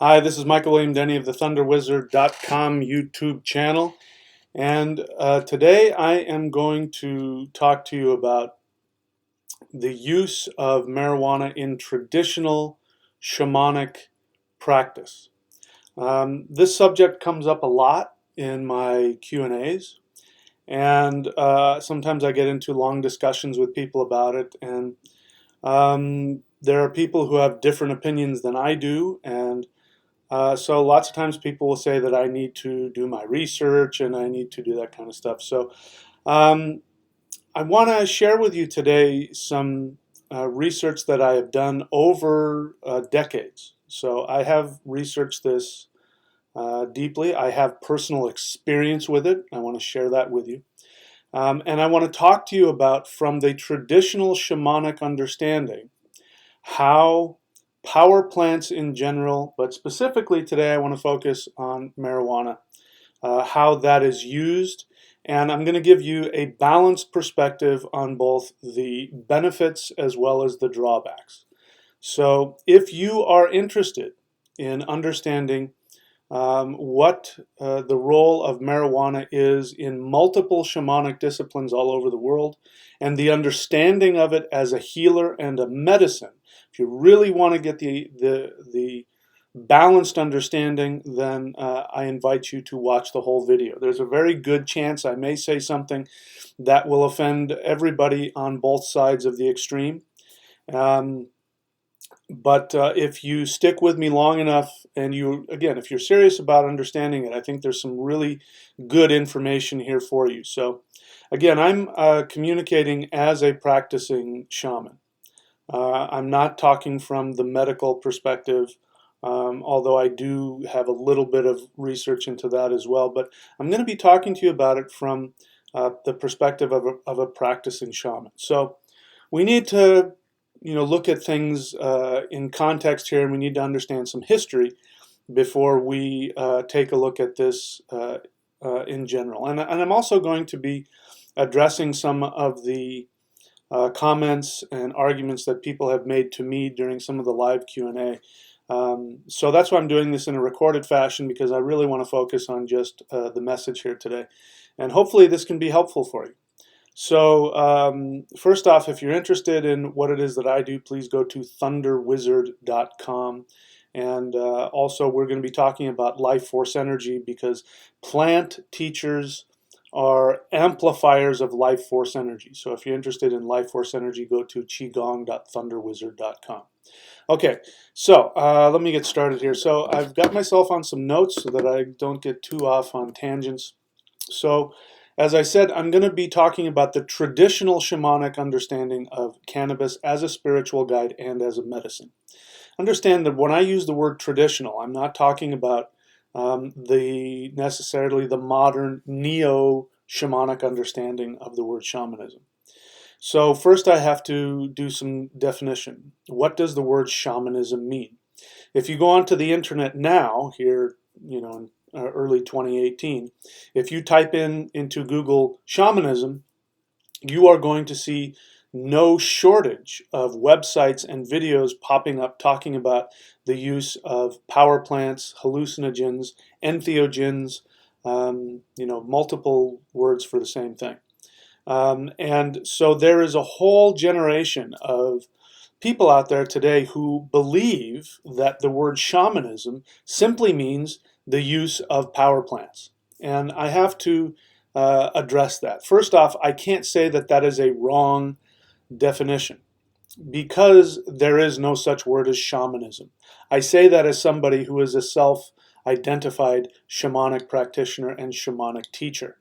Hi, this is Michael William Denny of the ThunderWizard.com YouTube channel, and today I am going to talk to you about the use of marijuana in traditional shamanic practice. This subject comes up a lot in my Q&As, and sometimes I get into long discussions with people about it, and there are people who have different opinions than I do, and so lots of times people will say that I need to do my research and I need to do that kind of stuff. So um, I want to share with you today some research that I have done over decades. So I have researched this deeply. I have personal experience with it. I want to share that with you. And I want to talk to you about, from the traditional shamanic understanding, how power plants in general, but specifically today I want to focus on marijuana, how that is used, and I'm going to give you a balanced perspective on both the benefits as well as the drawbacks. So if you are interested in understanding what the role of marijuana is in multiple shamanic disciplines all over the world, and the understanding of it as a healer and a medicine. If you really want to get the balanced understanding, then I invite you to watch the whole video. There's a very good chance I may say something that will offend everybody on both sides of the extreme. But if you stick with me long enough, and if you're serious about understanding it, I think there's some really good information here for you. So again, I'm communicating as a practicing shaman. I'm not talking from the medical perspective, although I do have a little bit of research into that as well. But I'm going to be talking to you about it from the perspective of a practicing shaman. So we need to look at things in context here, and we need to understand some history before we take a look at this in general. And I'm also going to be addressing some of the comments and arguments that people have made to me during some of the live Q&A. So that's why I'm doing this in a recorded fashion, because I really want to focus on just the message here today. And hopefully this can be helpful for you. So first off, if you're interested in what it is that I do, please go to thunderwizard.com. And also we're going to be talking about life force energy, because plant teachers are amplifiers of life force energy. So if you're interested in life force energy, go to qigong.thunderwizard.com. Okay, so let me get started here. So I've got myself on some notes so that I don't get too off on tangents. So as I said, I'm going to be talking about the traditional shamanic understanding of cannabis as a spiritual guide and as a medicine. Understand that when I use the word traditional, I'm not talking about necessarily the modern neo-shamanic understanding of the word shamanism. So first I have to do some definition. What does the word shamanism mean? If you go onto the internet now, here, in early 2018, if you type into Google shamanism, you are going to see no shortage of websites and videos popping up talking about the use of power plants, hallucinogens, entheogens, multiple words for the same thing. And so there is a whole generation of people out there today who believe that the word shamanism simply means the use of power plants. And I have to address that. First off, I can't say that that is a wrong definition, because there is no such word as shamanism. I say that as somebody who is a self-identified shamanic practitioner and shamanic teacher.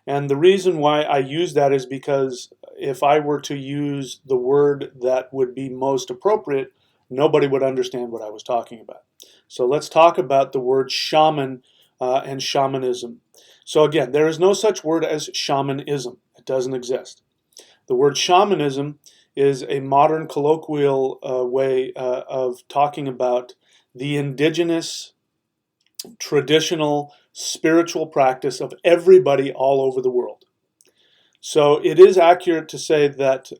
And the reason why I use that is because if I were to use the word that would be most appropriate, nobody would understand what I was talking about. So let's talk about the word shaman and shamanism. So again, there is no such word as shamanism. It doesn't exist. The word shamanism is a modern colloquial way of talking about the indigenous, traditional, spiritual practice of everybody all over the world. So it is accurate to say that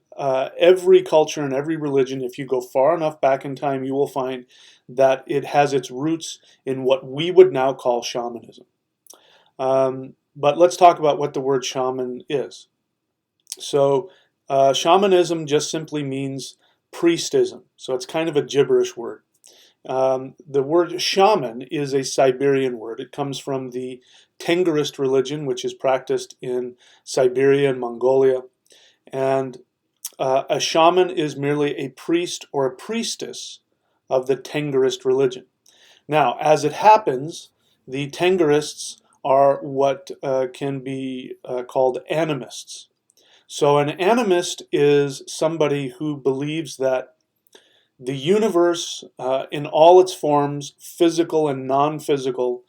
every culture and every religion, if you go far enough back in time, you will find that it has its roots in what we would now call shamanism. But let's talk about what the word shaman is. So shamanism just simply means priestism. So it's kind of a gibberish word. The word shaman is a Siberian word. It comes from the Tengarist religion, which is practiced in Siberia and Mongolia. And a shaman is merely a priest or a priestess of the Tengarist religion. Now, as it happens, the Tengarists are what can be called animists. So an animist is somebody who believes that the universe, in all its forms, physical and non-physical,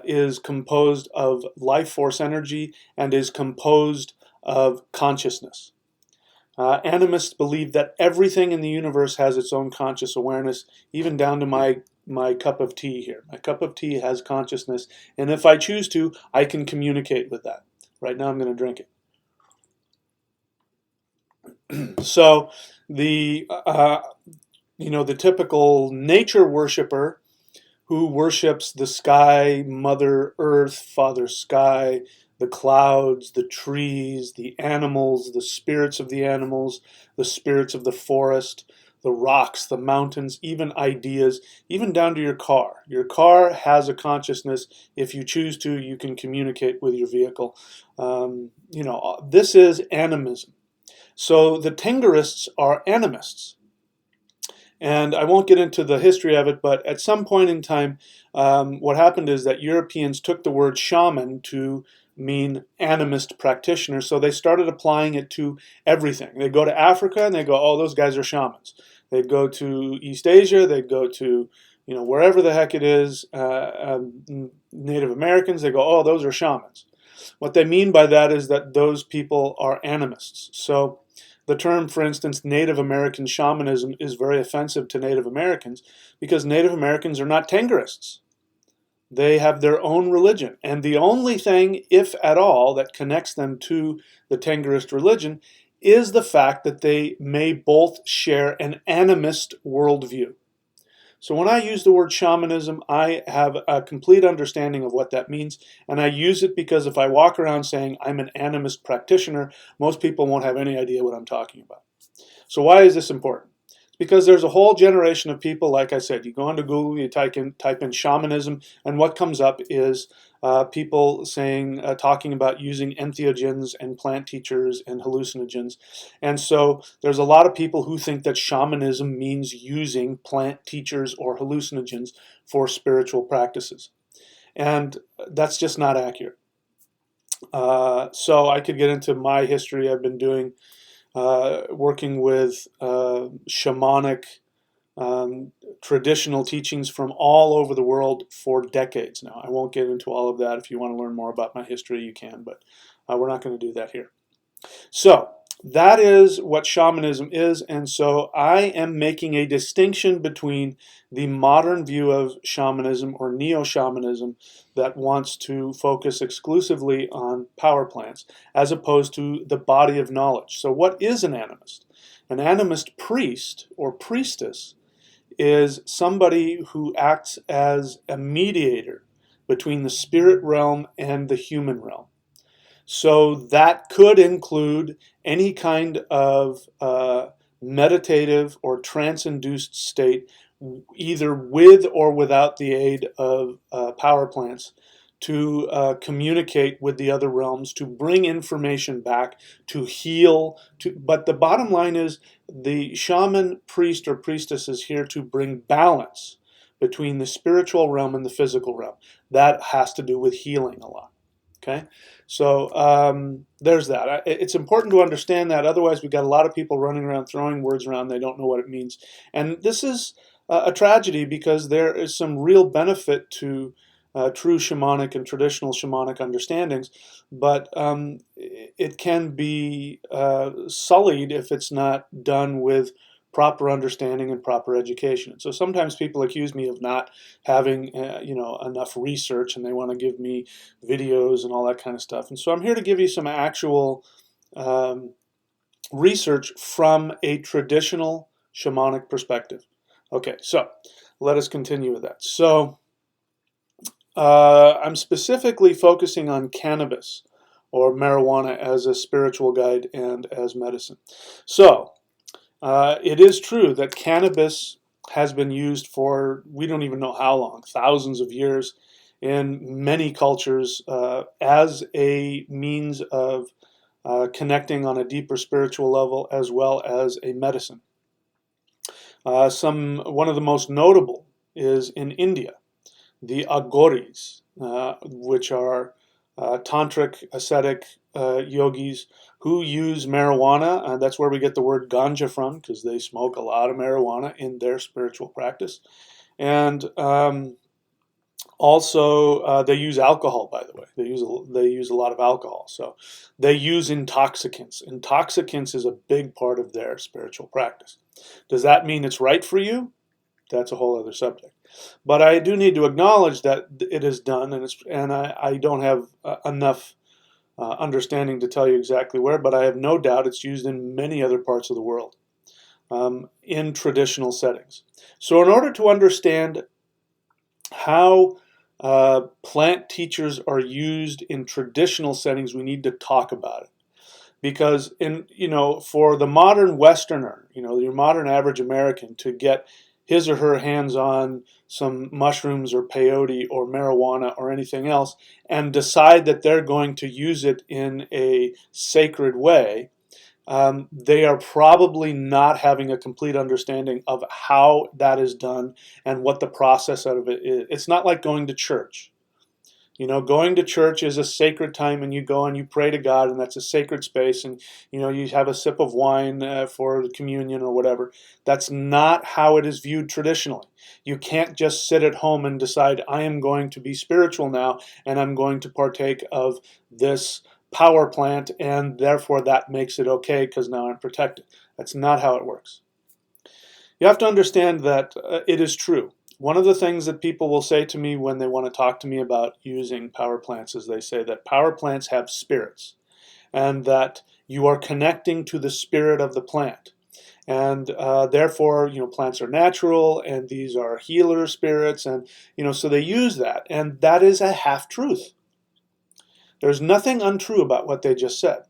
is composed of life force energy and is composed of consciousness. Animists believe that everything in the universe has its own conscious awareness, even down to my cup of tea here. My cup of tea has consciousness, and if I choose to, I can communicate with that. Right now I'm going to drink it. So the the typical nature worshiper who worships the sky, Mother Earth, Father Sky, the clouds, the trees, the animals, the spirits of the animals, the spirits of the forest, the rocks, the mountains, even ideas, even down to your car. Your car has a consciousness. If you choose to, you can communicate with your vehicle. This is animism. So the Tengarists are animists. And I won't get into the history of it, but at some point in time, what happened is that Europeans took the word shaman to mean animist practitioner, so they started applying it to everything. They'd go to Africa and they go, oh, those guys are shamans. They'd go to East Asia, they'd go to wherever the heck it is, Native Americans, they go, oh, those are shamans. What they mean by that is that those people are animists. So the term, for instance, Native American shamanism is very offensive to Native Americans because Native Americans are not Tengarists. They have their own religion. And the only thing, if at all, that connects them to the Tengarist religion is the fact that they may both share an animist worldview. So when I use the word shamanism, I have a complete understanding of what that means, and I use it because if I walk around saying I'm an animist practitioner, most people won't have any idea what I'm talking about. So why is this important? It's because there's a whole generation of people, like I said, you go onto Google, you type in shamanism, and what comes up is people talking about using entheogens and plant teachers and hallucinogens. And so there's a lot of people who think that shamanism means using plant teachers or hallucinogens for spiritual practices. And that's just not accurate. So I could get into my history. I've been doing working with shamanic traditional teachings from all over the world for decades now. I won't get into all of that. If you want to learn more about my history, you can, but we're not going to do that here. So that is what shamanism is, and so I am making a distinction between the modern view of shamanism or neo-shamanism that wants to focus exclusively on power plants as opposed to the body of knowledge. So what is an animist? An animist priest or priestess is somebody who acts as a mediator between the spirit realm and the human realm. So that could include any kind of meditative or trance-induced state, either with or without the aid of power plants, to communicate with the other realms, to bring information back, to heal. But the bottom line is the shaman, priest, or priestess is here to bring balance between the spiritual realm and the physical realm. That has to do with healing a lot. Okay, so there's that. It's important to understand that. Otherwise, we've got a lot of people running around throwing words around. They don't know what it means. And this is a tragedy because there is some real benefit to true shamanic and traditional shamanic understandings, but it can be sullied if it's not done with proper understanding and proper education. So sometimes people accuse me of not having enough research, and they want to give me videos and all that kind of stuff. And so I'm here to give you some actual um, research from a traditional shamanic perspective. Okay, so let us continue with that. So I'm specifically focusing on cannabis or marijuana as a spiritual guide and as medicine. So it is true that cannabis has been used for, we don't even know how long, thousands of years in many cultures as a means of connecting on a deeper spiritual level as well as a medicine. One of the most notable is in India, the Aghoris, which are tantric ascetic yogis who use marijuana, and that's where we get the word ganja from, because they smoke a lot of marijuana in their spiritual practice. And also, they use alcohol. By the way, they use a lot of alcohol. So they use intoxicants. Intoxicants is a big part of their spiritual practice. Does that mean it's right for you? That's a whole other subject. But I do need to acknowledge that it is done, and I don't have enough understanding to tell you exactly where, but I have no doubt it's used in many other parts of the world in traditional settings. So in order to understand how plant teachers are used in traditional settings, we need to talk about it. Because for the modern Westerner, your modern average American, to get his or her hands on some mushrooms or peyote or marijuana or anything else and decide that they're going to use it in a sacred way, they are probably not having a complete understanding of how that is done and what the process out of it is. It's not like going to church. Going to church is a sacred time, and you go and you pray to God, and that's a sacred space, and you have a sip of wine for the communion or whatever. That's not how it is viewed traditionally. You can't just sit at home and decide, I am going to be spiritual now, and I'm going to partake of this power plant, and therefore that makes it okay because now I'm protected. That's not how it works. You have to understand that it is true. One of the things that people will say to me when they want to talk to me about using power plants is they say that power plants have spirits and that you are connecting to the spirit of the plant. And therefore, plants are natural and these are healer spirits. And, so they use that. And that is a half-truth. There's nothing untrue about what they just said.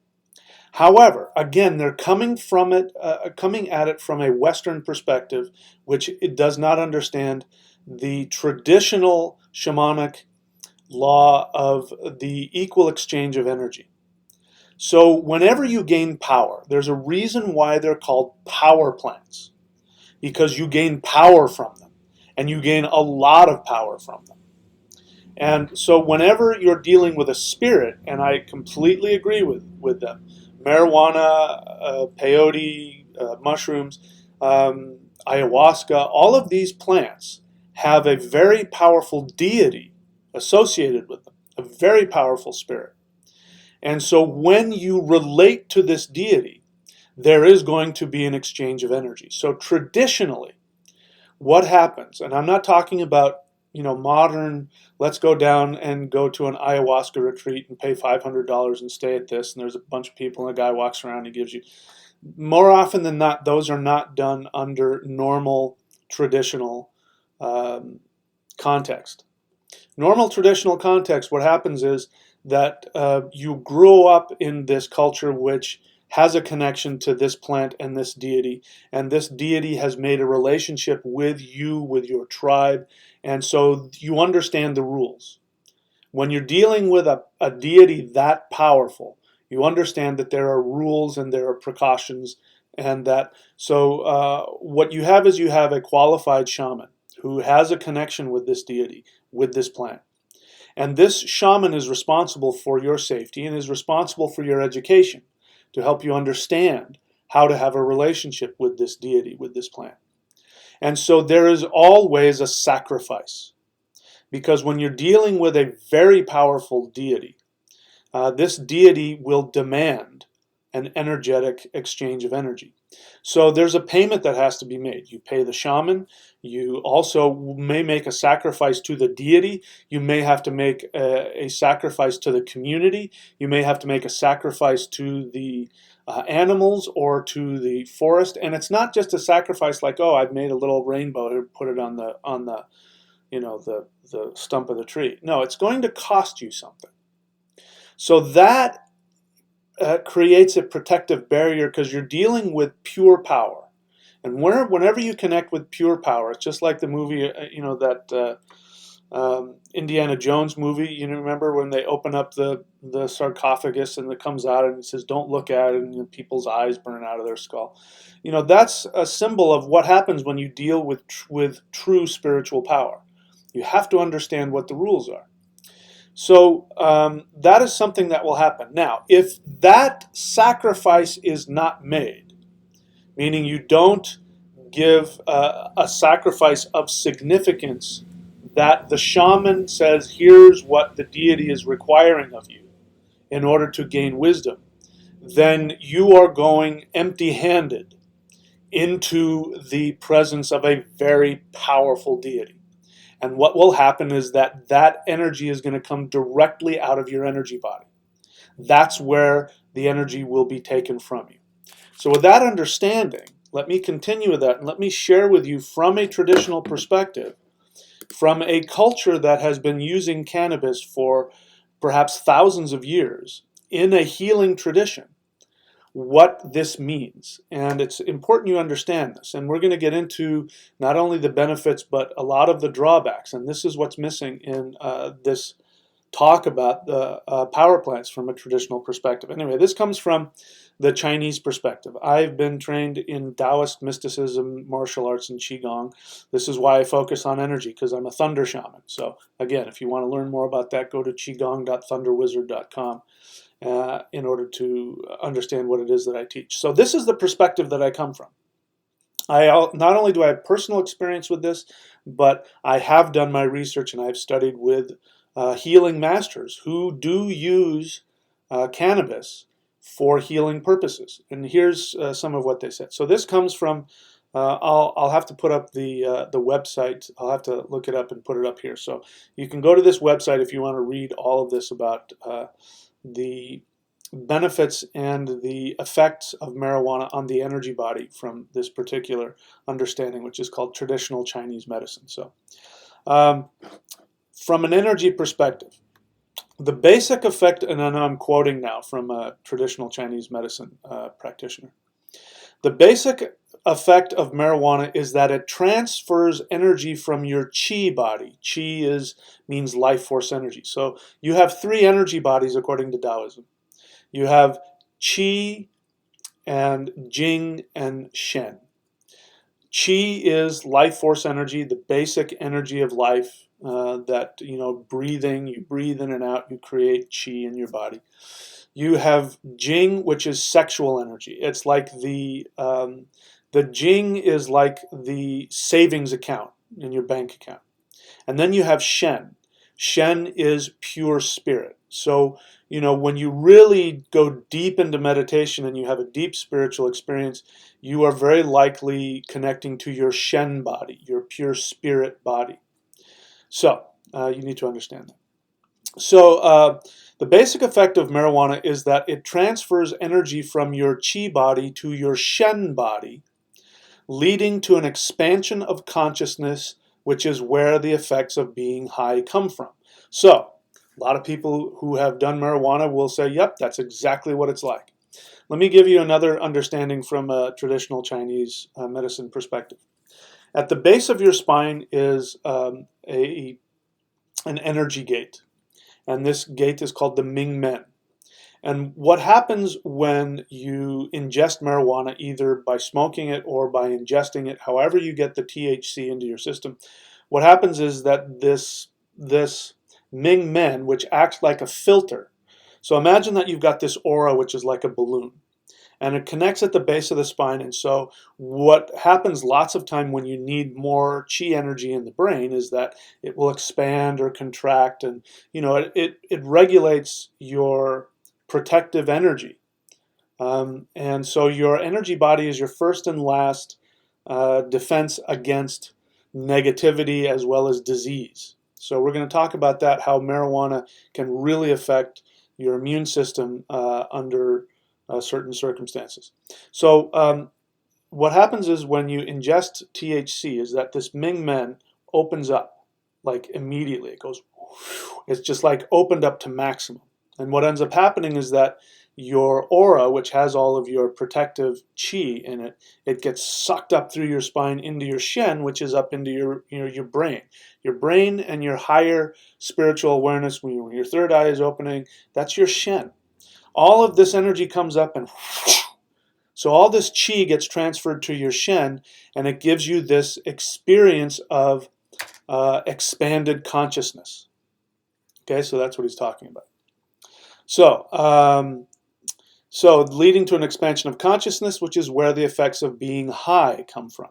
However, again, they're coming at it from a Western perspective, which it does not understand the traditional shamanic law of the equal exchange of energy. So whenever you gain power, there's a reason why they're called power plants, because you gain power from them, and you gain a lot of power from them. And so whenever you're dealing with a spirit, and I completely agree with them, marijuana, peyote, mushrooms, ayahuasca, all of these plants have a very powerful deity associated with them, a very powerful spirit. And so when you relate to this deity, there is going to be an exchange of energy. So traditionally, what happens, and I'm not talking about modern, let's go down and go to an ayahuasca retreat and pay $500 and stay at this, and there's a bunch of people and a guy walks around and gives you. More often than not, those are not done under normal traditional context. Normal traditional context, what happens is that you grow up in this culture which has a connection to this plant and this deity, and this deity has made a relationship with you, with your tribe, and so you understand the rules. When you're dealing with a deity that powerful, you understand that there are rules and there are precautions, and that so what you have is you have a qualified shaman who has a connection with this deity, with this plant. And this shaman is responsible for your safety and is responsible for your education to help you understand how to have a relationship with this deity, with this plant. And so there is always a sacrifice, because when you're dealing with a very powerful deity, this deity will demand an energetic exchange of energy. So there's a payment that has to be made. You pay the shaman. You also may make a sacrifice to the deity. You may have to make a sacrifice to the community. You may have to make a sacrifice to the animals or to the forest. And it's not just a sacrifice like, oh, I've made a little rainbow and put it on the the stump of the tree. No, it's going to cost you something. So that creates a protective barrier because you're dealing with pure power. And whenever you connect with pure power, it's just like the movie, that Indiana Jones movie. You know, remember when they open up the sarcophagus and it comes out and it says, "Don't look at it," and people's eyes burn out of their skull. You know, that's a symbol of what happens when you deal with true spiritual power. You have to understand what the rules are. So that is something that will happen. Now, if that sacrifice is not made, meaning you don't give a sacrifice of significance that the shaman says, here's what the deity is requiring of you in order to gain wisdom, then you are going empty-handed into the presence of a very powerful deity. And what will happen is that that energy is going to come directly out of your energy body. That's where the energy will be taken from you. So with that understanding, let me continue with that and let me share with you from a traditional perspective, from a culture that has been using cannabis for perhaps thousands of years in a healing tradition, what this means. And it's important you understand this. And we're going to get into not only the benefits, but a lot of the drawbacks. And this is what's missing in this talk about the power plants from a traditional perspective. Anyway, this comes from the Chinese perspective. I've been trained in Taoist mysticism, martial arts, and Qigong. This is why I focus on energy, because I'm a thunder shaman. So again, if you want to learn more about that, go to qigong.thunderwizard.com. In order to understand what it is that I teach. So this is the perspective that I come from. Not only do I have personal experience with this, but I have done my research and I've studied with healing masters who do use cannabis for healing purposes. And here's some of what they said. So this comes from, I'll have to put up the website. I'll have to look it up and put it up here. So you can go to this website if you want to read all of this about the benefits and the effects of marijuana on the energy body from this particular understanding, which is called traditional Chinese medicine. So from an energy perspective, the basic effect, and I'm quoting now from a traditional Chinese medicine practitioner, the basic effect of marijuana is that it transfers energy from your qi body. Qi means life force energy. So you have three energy bodies according to Taoism. You have qi and jing and shen. Qi is life force energy, the basic energy of life that, breathing, you breathe in and out, you create qi in your body. You have jing, which is sexual energy. It's like the jing is like the savings account in your bank account. And then you have shen. Shen is pure spirit. So, when you really go deep into meditation and you have a deep spiritual experience, you are very likely connecting to your shen body, your pure spirit body. So, you need to understand that. So, the basic effect of marijuana is that it transfers energy from your qi body to your shen body, leading to an expansion of consciousness, which is where the effects of being high come from. So, a lot of people who have done marijuana will say, yep, that's exactly what it's like. Let me give you another understanding from a traditional Chinese medicine perspective. At the base of your spine is an energy gate, and this gate is called the Ming Men. And what happens when you ingest marijuana, either by smoking it or by ingesting it, however you get the THC into your system, what happens is that this Ming Men, which acts like a filter. So imagine that you've got this aura, which is like a balloon, and it connects at the base of the spine. And so what happens lots of time when you need more chi energy in the brain is that it will expand or contract, and it regulates your protective energy And so your energy body is your first and last defense against negativity as well as disease. So we're going to talk about that, how marijuana can really affect your immune system under certain circumstances. So what happens is when you ingest THC is that this Ming Men opens up like immediately. It goes, it's just like opened up to maximum. And what ends up happening is that your aura, which has all of your protective chi in it, it gets sucked up through your spine into your shen, which is up into your brain. Your brain and your higher spiritual awareness, when your third eye is opening, that's your shen. All of this energy comes up and so all this chi gets transferred to your shen, and it gives you this experience of expanded consciousness. Okay, so that's what he's talking about. So leading to an expansion of consciousness, which is where the effects of being high come from.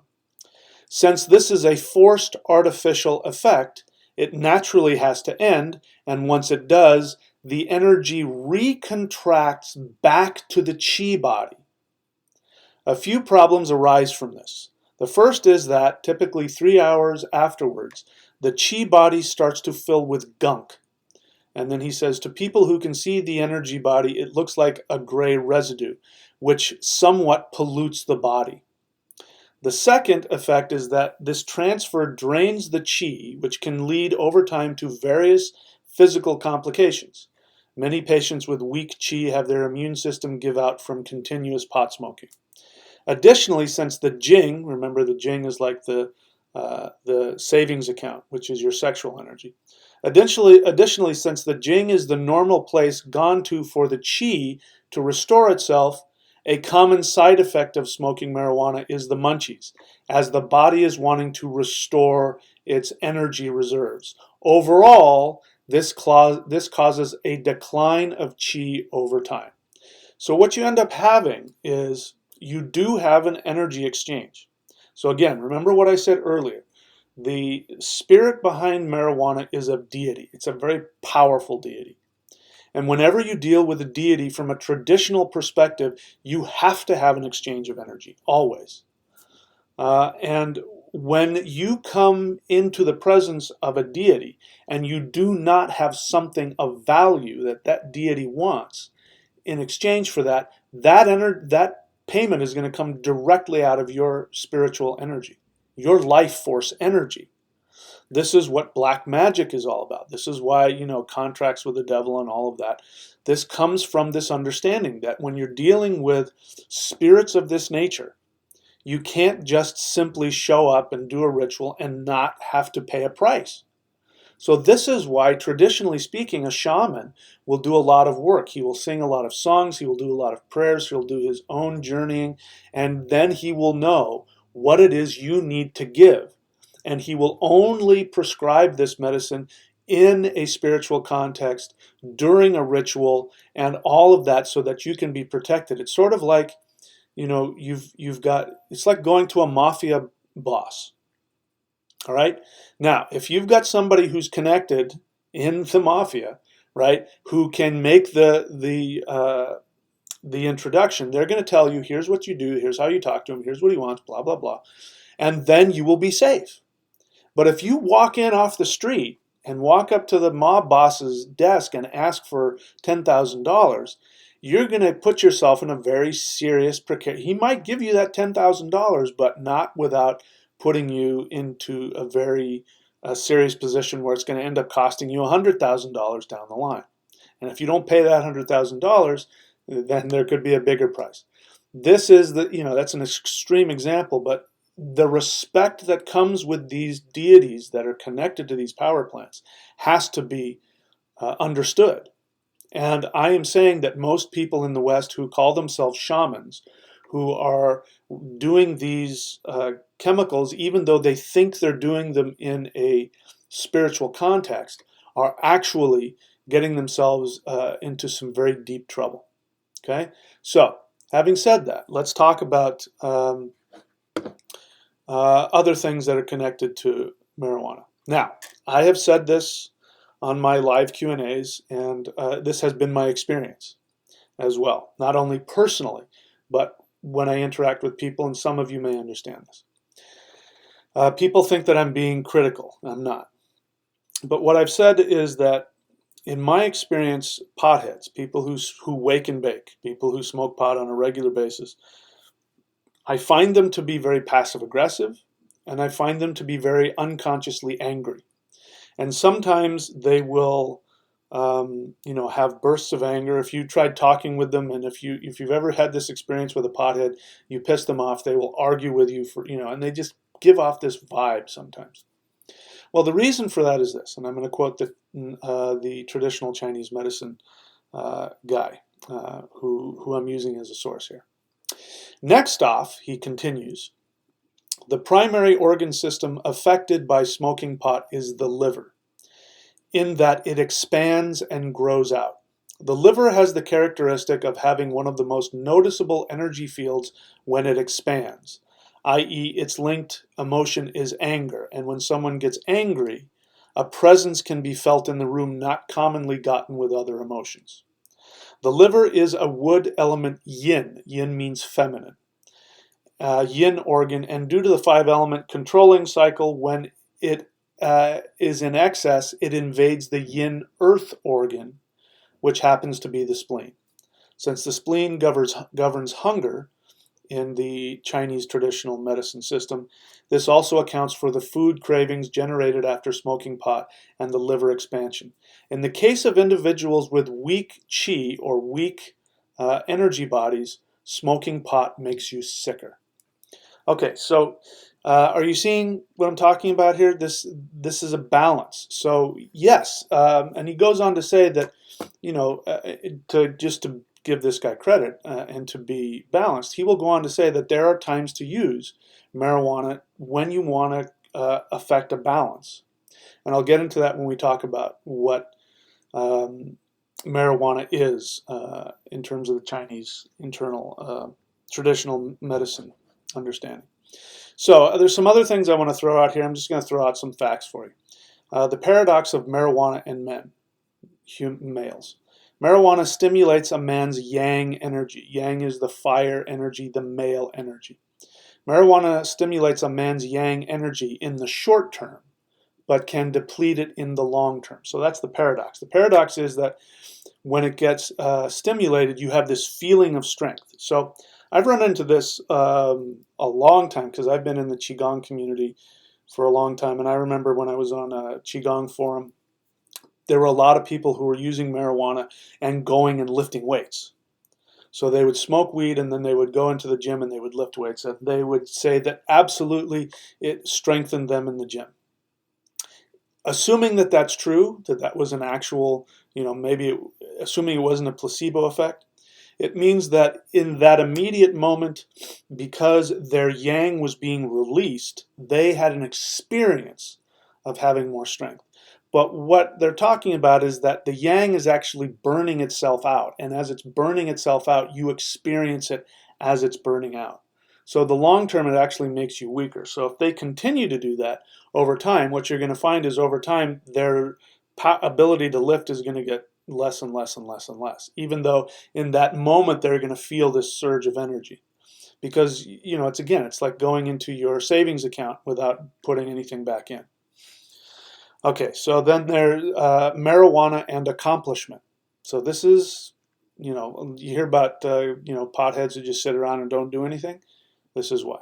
Since this is a forced artificial effect, it naturally has to end, and once it does, the energy recontracts back to the chi body. A few problems arise from this. The first is that, typically 3 hours afterwards, the chi body starts to fill with gunk. And then he says, to people who can see the energy body, it looks like a gray residue, which somewhat pollutes the body. The second effect is that this transfer drains the chi, which can lead over time to various physical complications. Many patients with weak chi have their immune system give out from continuous pot smoking. Additionally, since the jing, remember the jing is like the savings account, which is your sexual energy. Additionally, since the jing is the normal place gone to for the chi to restore itself, a common side effect of smoking marijuana is the munchies, as the body is wanting to restore its energy reserves. Overall, this causes a decline of chi over time. So what you end up having is you do have an energy exchange. So again, remember what I said earlier. The spirit behind marijuana is a deity. It's a very powerful deity. And whenever you deal with a deity from a traditional perspective, you have to have an exchange of energy, always. And when you come into the presence of a deity and you do not have something of value that that deity wants, in exchange for that, that payment is going to come directly out of your spiritual energy, your life force energy. This is what black magic is all about. This is why, contracts with the devil and all of that. This comes from this understanding that when you're dealing with spirits of this nature, you can't just simply show up and do a ritual and not have to pay a price. So this is why, traditionally speaking, a shaman will do a lot of work. He will sing a lot of songs, he will do a lot of prayers, he'll do his own journeying, and then he will know what it is you need to give. And he will only prescribe this medicine in a spiritual context, during a ritual, and all of that so that you can be protected. It's sort of like, it's like going to a mafia boss. All right. Now, if you've got somebody who's connected in the mafia, right, who can make the introduction, they're going to tell you, here's what you do, here's how you talk to him, here's what he wants, blah, blah, blah. And then you will be safe. But if you walk in off the street and walk up to the mob boss's desk and ask for $10,000, you're going to put yourself in a very serious precarious. He might give you that $10,000, but not without putting you into a very serious position where it's going to end up costing you $100,000 down the line. And if you don't pay that $100,000, then there could be a bigger price. This is that's an extreme example, but the respect that comes with these deities that are connected to these power plants has to be understood. And I am saying that most people in the West who call themselves shamans, who are doing these chemicals, even though they think they're doing them in a spiritual context, are actually getting themselves into some very deep trouble. Okay? So, having said that, let's talk about other things that are connected to marijuana. Now, I have said this on my live Q&As, and this has been my experience. as well. Not only personally, but when I interact with people, and some of you may understand this. People think that I'm being critical. I'm not. But what I've said is that in my experience, potheads, people who wake and bake, people who smoke pot on a regular basis, I find them to be very passive aggressive, and I find them to be very unconsciously angry. And sometimes they will, have bursts of anger. If you tried talking with them, and if you've ever had this experience with a pothead, you piss them off, they will argue with you and they just give off this vibe sometimes. Well, the reason for that is this, and I'm going to quote the traditional Chinese medicine guy who I'm using as a source here. Next off, he continues, the primary organ system affected by smoking pot is the liver, in that it expands and grows out. The liver has the characteristic of having one of the most noticeable energy fields when it expands, i.e. its linked emotion is anger, and when someone gets angry, a presence can be felt in the room not commonly gotten with other emotions. The liver is a wood element yin. Yin means feminine. Yin organ, and due to the 5-element controlling cycle, when it is in excess, it invades the yin earth organ, which happens to be the spleen. Since the spleen governs hunger in the Chinese traditional medicine system, this also accounts for the food cravings generated after smoking pot and the liver expansion. In the case of individuals with weak qi or weak energy bodies, smoking pot makes you sicker. Okay, so are you seeing what I'm talking about here? This is a balance. So yes, and he goes on to say that, to give this guy credit and to be balanced, he will go on to say that there are times to use marijuana when you want to affect a balance. And I'll get into that when we talk about what marijuana is in terms of the Chinese internal traditional medicine understanding. So there's some other things I want to throw out here. I'm just going to throw out some facts for you. The paradox of marijuana in men, males. Marijuana stimulates a man's yang energy. Yang is the fire energy, the male energy. Marijuana stimulates a man's yang energy in the short term, but can deplete it in the long term. So that's the paradox. The paradox is that when it gets stimulated, you have this feeling of strength. So I've run into this a long time because I've been in the Qigong community for a long time. And I remember when I was on a Qigong forum, there were a lot of people who were using marijuana and going and lifting weights. So they would smoke weed and then they would go into the gym and they would lift weights. And they would say that absolutely it strengthened them in the gym. Assuming that that's true, that was an actual, assuming it wasn't a placebo effect, it means that in that immediate moment, because their yang was being released, they had an experience of having more strength. But what they're talking about is that the yang is actually burning itself out. And as it's burning itself out, you experience it as it's burning out. So the long term, it actually makes you weaker. So if they continue to do that over time, what you're going to find is over time, their ability to lift is going to get less and less and less and less, even though in that moment they're going to feel this surge of energy. Because, it's like going into your savings account without putting anything back in. Okay, so then there's marijuana and accomplishment. So this is, you hear about, potheads who just sit around and don't do anything. This is why.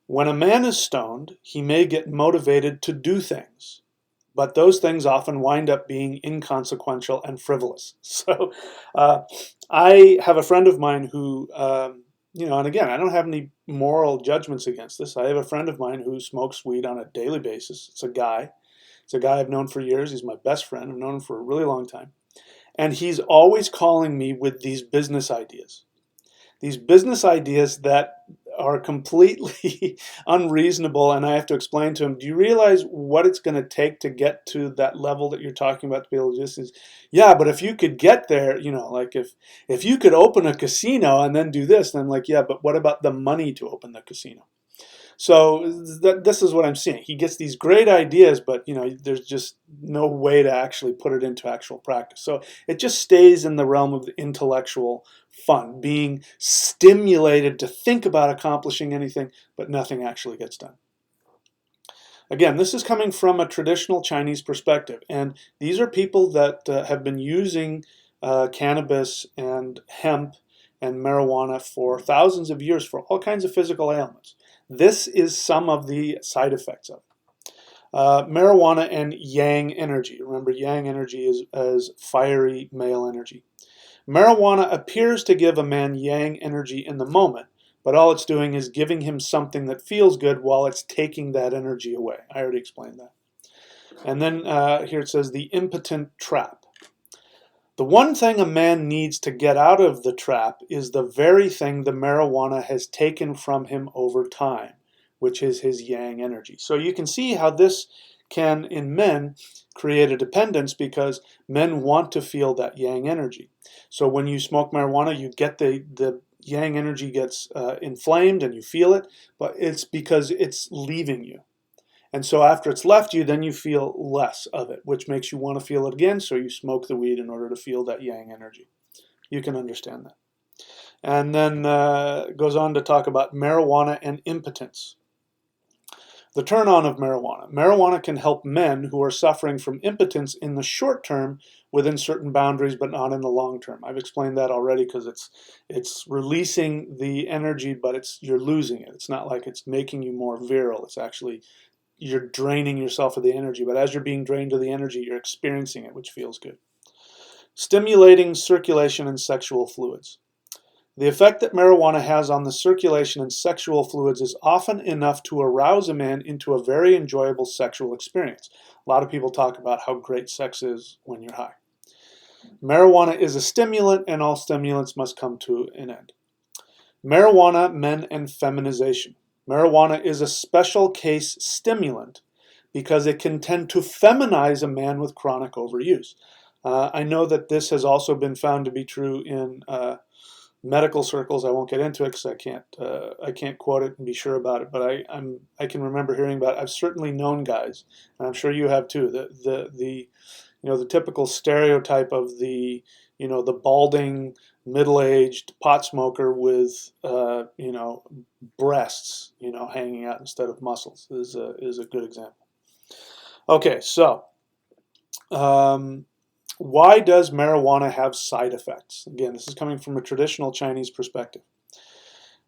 When a man is stoned, he may get motivated to do things, but those things often wind up being inconsequential and frivolous. So I have a friend of mine who, and again, I don't have any moral judgments against this. I have a friend of mine who smokes weed on a daily basis. It's a guy. It's a guy I've known for years. He's my best friend. I've known him for a really long time. And he's always calling me with these business ideas. These business ideas that are completely unreasonable, and I have to explain to him, do you realize what it's going to take to get to that level that you're talking about to be able to just, yeah, but if you could get there, like if you could open a casino and then do this, then yeah, but what about the money to open the casino? So this is what I'm seeing. He gets these great ideas, but there's just no way to actually put it into actual practice. So it just stays in the realm of the intellectual fun, being stimulated to think about accomplishing anything, but nothing actually gets done. Again, this is coming from a traditional Chinese perspective, and these are people that have been using cannabis and hemp and marijuana for thousands of years for all kinds of physical ailments. This is some of the side effects of it. Marijuana and yang energy. Remember, yang energy is fiery male energy. Marijuana appears to give a man yang energy in the moment, but all it's doing is giving him something that feels good while it's taking that energy away. I already explained that. And then here it says the impotent trap. The one thing a man needs to get out of the trap is the very thing the marijuana has taken from him over time, which is his yang energy. So you can see how this can, in men, create a dependence because men want to feel that yang energy. So when you smoke marijuana, you get the yang energy gets inflamed and you feel it, but it's because it's leaving you. And so after it's left you, then you feel less of it, which makes you want to feel it again, so you smoke the weed in order to feel that yang energy. You can understand that. And then goes on to talk about marijuana and impotence. The turn on of marijuana. Marijuana can help men who are suffering from impotence in the short term within certain boundaries, but not in the long term. I've explained that already because it's releasing the energy, but you're losing it. It's not like it's making you more virile. It's actually you're draining yourself of the energy, but as you're being drained of the energy, you're experiencing it, which feels good. Stimulating circulation and sexual fluids. The effect that marijuana has on the circulation and sexual fluids is often enough to arouse a man into a very enjoyable sexual experience. A lot of people talk about how great sex is when you're high. Marijuana is a stimulant, and all stimulants must come to an end. Marijuana, men, and feminization. Marijuana is a special case stimulant because it can tend to feminize a man with chronic overuse. I know that this has also been found to be true in medical circles. I won't get into it because I can't quote it and be sure about it. But I can remember hearing about it. I've certainly known guys, and I'm sure you have too. The typical stereotype of the balding middle-aged pot smoker with breasts hanging out instead of muscles is a good example. Okay, so why does marijuana have side effects? Again, this is coming from a traditional Chinese perspective,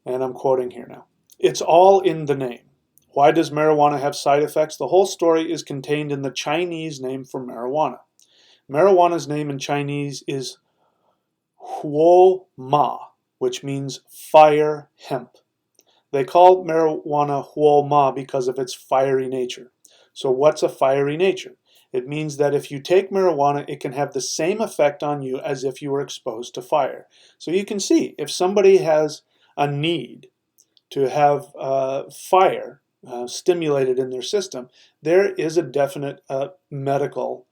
and I'm quoting here now. It's all in the name. Why does marijuana have side effects? The whole story is contained in the Chinese name for marijuana. Marijuana's name in Chinese is Huo Ma, which means fire hemp. They call marijuana Huo Ma because of its fiery nature. So what's a fiery nature? It means that if you take marijuana, it can have the same effect on you as if you were exposed to fire. So you can see, if somebody has a need to have fire stimulated in their system, there is a definite medical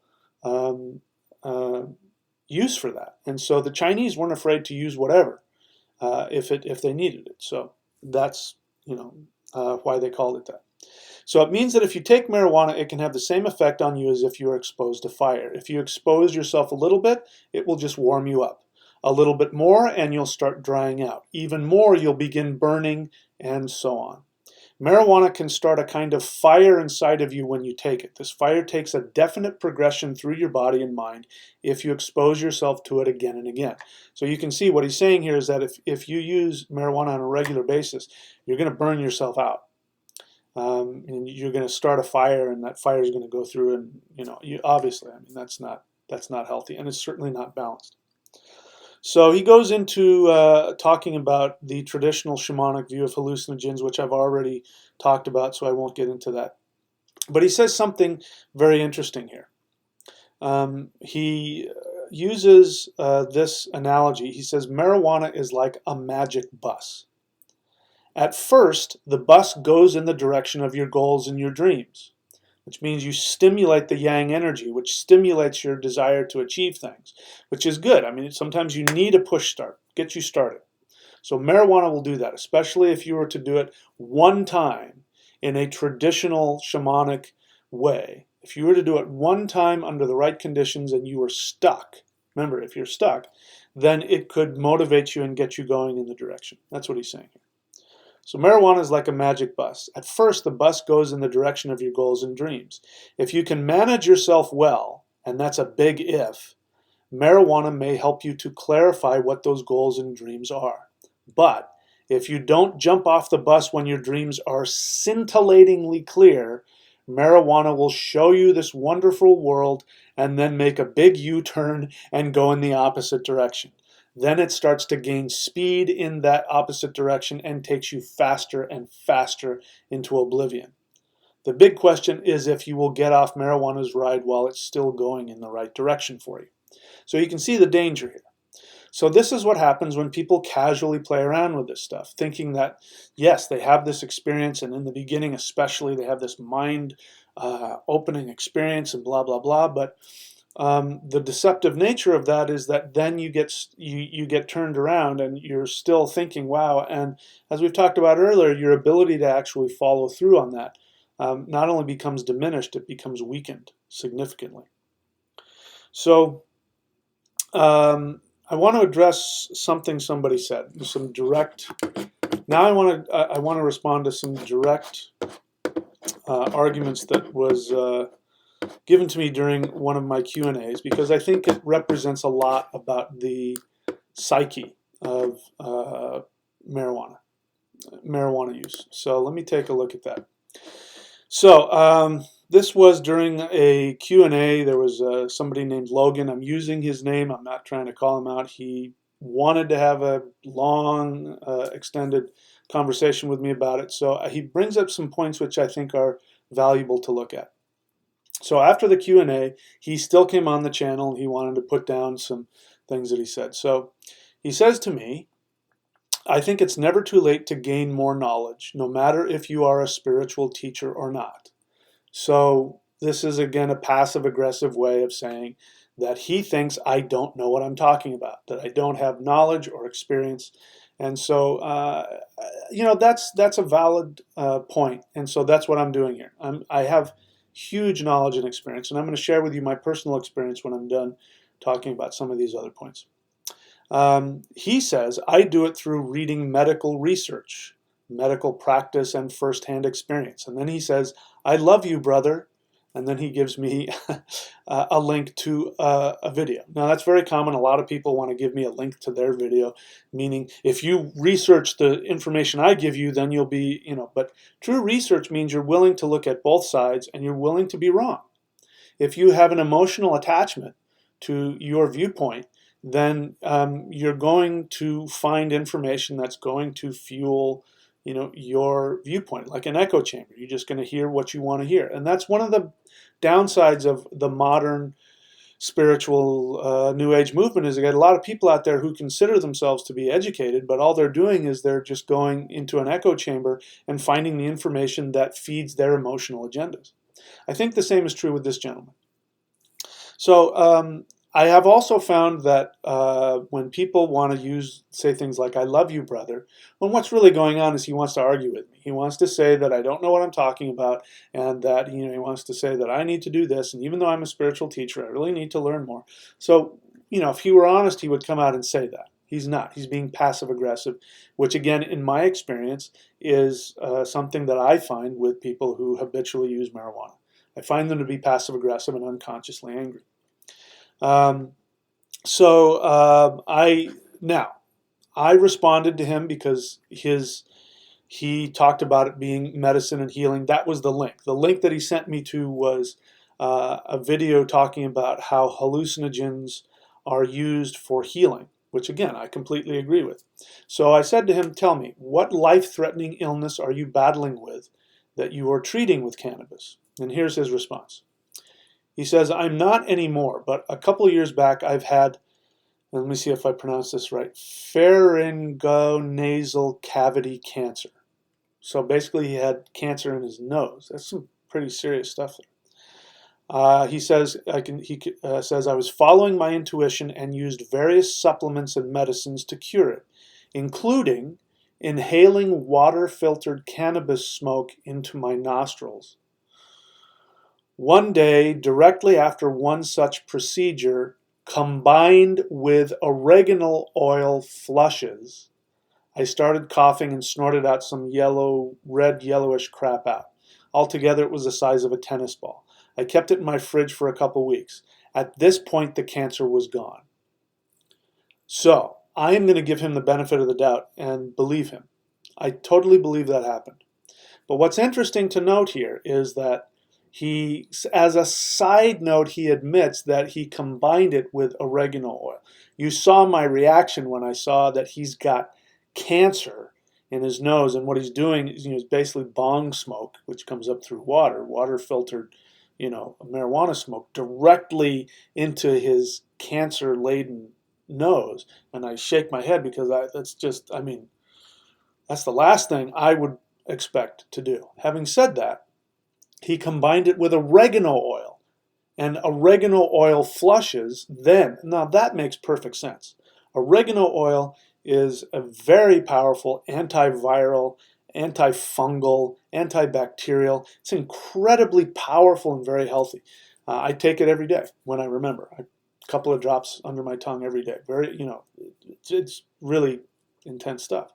use for that. And so the Chinese weren't afraid to use whatever if they needed it. So that's why they called it that. So it means that if you take marijuana, it can have the same effect on you as if you were exposed to fire. If you expose yourself a little bit, it will just warm you up. A little bit more and you'll start drying out. Even more, you'll begin burning, and so on. Marijuana can start a kind of fire inside of you when you take it. This fire takes a definite progression through your body and mind if you expose yourself to it again and again. So you can see what he's saying here is that if you use marijuana on a regular basis, you're going to burn yourself out. And you're going to start a fire, and that fire is going to go through, and obviously, that's not healthy, and it's certainly not balanced. So he goes into talking about the traditional shamanic view of hallucinogens, which I've already talked about, so I won't get into that. But he says something very interesting here. He uses this analogy. He says marijuana is like a magic bus. At first, the bus goes in the direction of your goals and your dreams, which means you stimulate the yang energy, which stimulates your desire to achieve things, which is good. Sometimes you need a push start, get you started. So marijuana will do that, especially if you were to do it one time in a traditional shamanic way. If you were to do it one time under the right conditions and you were stuck, remember, if you're stuck, then it could motivate you and get you going in the direction. That's what he's saying here. So marijuana is like a magic bus. At first, the bus goes in the direction of your goals and dreams. If you can manage yourself well, and that's a big if, marijuana may help you to clarify what those goals and dreams are. But if you don't jump off the bus when your dreams are scintillatingly clear, marijuana will show you this wonderful world and then make a big U-turn and go in the opposite direction. Then it starts to gain speed in that opposite direction and takes you faster and faster into oblivion. The big question is if you will get off marijuana's ride while it's still going in the right direction for you. So you can see the danger here. So this is what happens when people casually play around with this stuff, thinking that, yes, they have this experience, and in the beginning especially, they have this mind-opening experience and blah, blah, blah. But the deceptive nature of that is that then you get turned around and you're still thinking, wow. And as we've talked about earlier, your ability to actually follow through on that not only becomes diminished, it becomes weakened significantly. So I want to address something somebody said. Some direct. Now I want to respond to some direct arguments that was given to me during one of my Q&As, because I think it represents a lot about the psyche of marijuana use. So let me take a look at that. So this was during a Q&A. There was somebody named Logan. I'm using his name. I'm not trying to call him out. He wanted to have a long, extended conversation with me about it. So he brings up some points which I think are valuable to look at. So after the Q&A, he still came on the channel and he wanted to put down some things that he said. So he says to me, I think it's never too late to gain more knowledge, no matter if you are a spiritual teacher or not. So this is, again, a passive-aggressive way of saying that he thinks I don't know what I'm talking about, that I don't have knowledge or experience. And so, that's a valid point. And so that's what I'm doing here. I have huge knowledge and experience, and I'm going to share with you my personal experience when I'm done talking about some of these other points. He says, I do it through reading medical research, medical practice, and firsthand experience. And then he says, I love you, brother. And then he gives me a link to a video. Now, that's very common. A lot of people want to give me a link to their video, meaning if you research the information I give you, then you'll be, but true research means you're willing to look at both sides and you're willing to be wrong. If you have an emotional attachment to your viewpoint, then you're going to find information that's going to fuel your viewpoint, like an echo chamber. You're just going to hear what you want to hear. And that's one of the downsides of the modern spiritual New Age movement, is you got a lot of people out there who consider themselves to be educated, but all they're doing is they're just going into an echo chamber and finding the information that feeds their emotional agendas. I think the same is true with this gentleman. So I have also found that when people want to say things like, I love you, brother, when what's really going on is he wants to argue with me. He wants to say that I don't know what I'm talking about, and that he wants to say that I need to do this, and even though I'm a spiritual teacher, I really need to learn more. So, if he were honest, he would come out and say that. He's not. He's being passive-aggressive, which, again, in my experience, is something that I find with people who habitually use marijuana. I find them to be passive-aggressive and unconsciously angry. I responded to him because he talked about it being medicine and healing. That was the link. The link that he sent me to was a video talking about how hallucinogens are used for healing, which, again, I completely agree with. So I said to him, tell me, what life-threatening illness are you battling with that you are treating with cannabis? And here's his response. He says, I'm not anymore, but a couple of years back I've had, and let me see if I pronounce this right, pharyngonasal cavity cancer. So basically he had cancer in his nose. That's some pretty serious stuff there. He says, I was following my intuition and used various supplements and medicines to cure it, including inhaling water-filtered cannabis smoke into my nostrils. One day, directly after one such procedure, combined with oregano oil flushes, I started coughing and snorted out some red yellowish crap out. Altogether, it was the size of a tennis ball. I kept it in my fridge for a couple weeks. At this point, the cancer was gone. So, I am going to give him the benefit of the doubt and believe him. I totally believe that happened. But what's interesting to note here is that he, as a side note, he admits that he combined it with oregano oil. You saw my reaction when I saw that he's got cancer in his nose, and what he's doing is, basically bong smoke, which comes up through water filtered, marijuana smoke directly into his cancer-laden nose. And I shake my head because that's the last thing I would expect to do. Having said that, he combined it with oregano oil, and oregano oil flushes then. Now that makes perfect sense. Oregano oil is a very powerful antiviral, antifungal, antibacterial. It's incredibly powerful and very healthy. I take it every day when I remember. A couple of drops under my tongue every day. It's really intense stuff.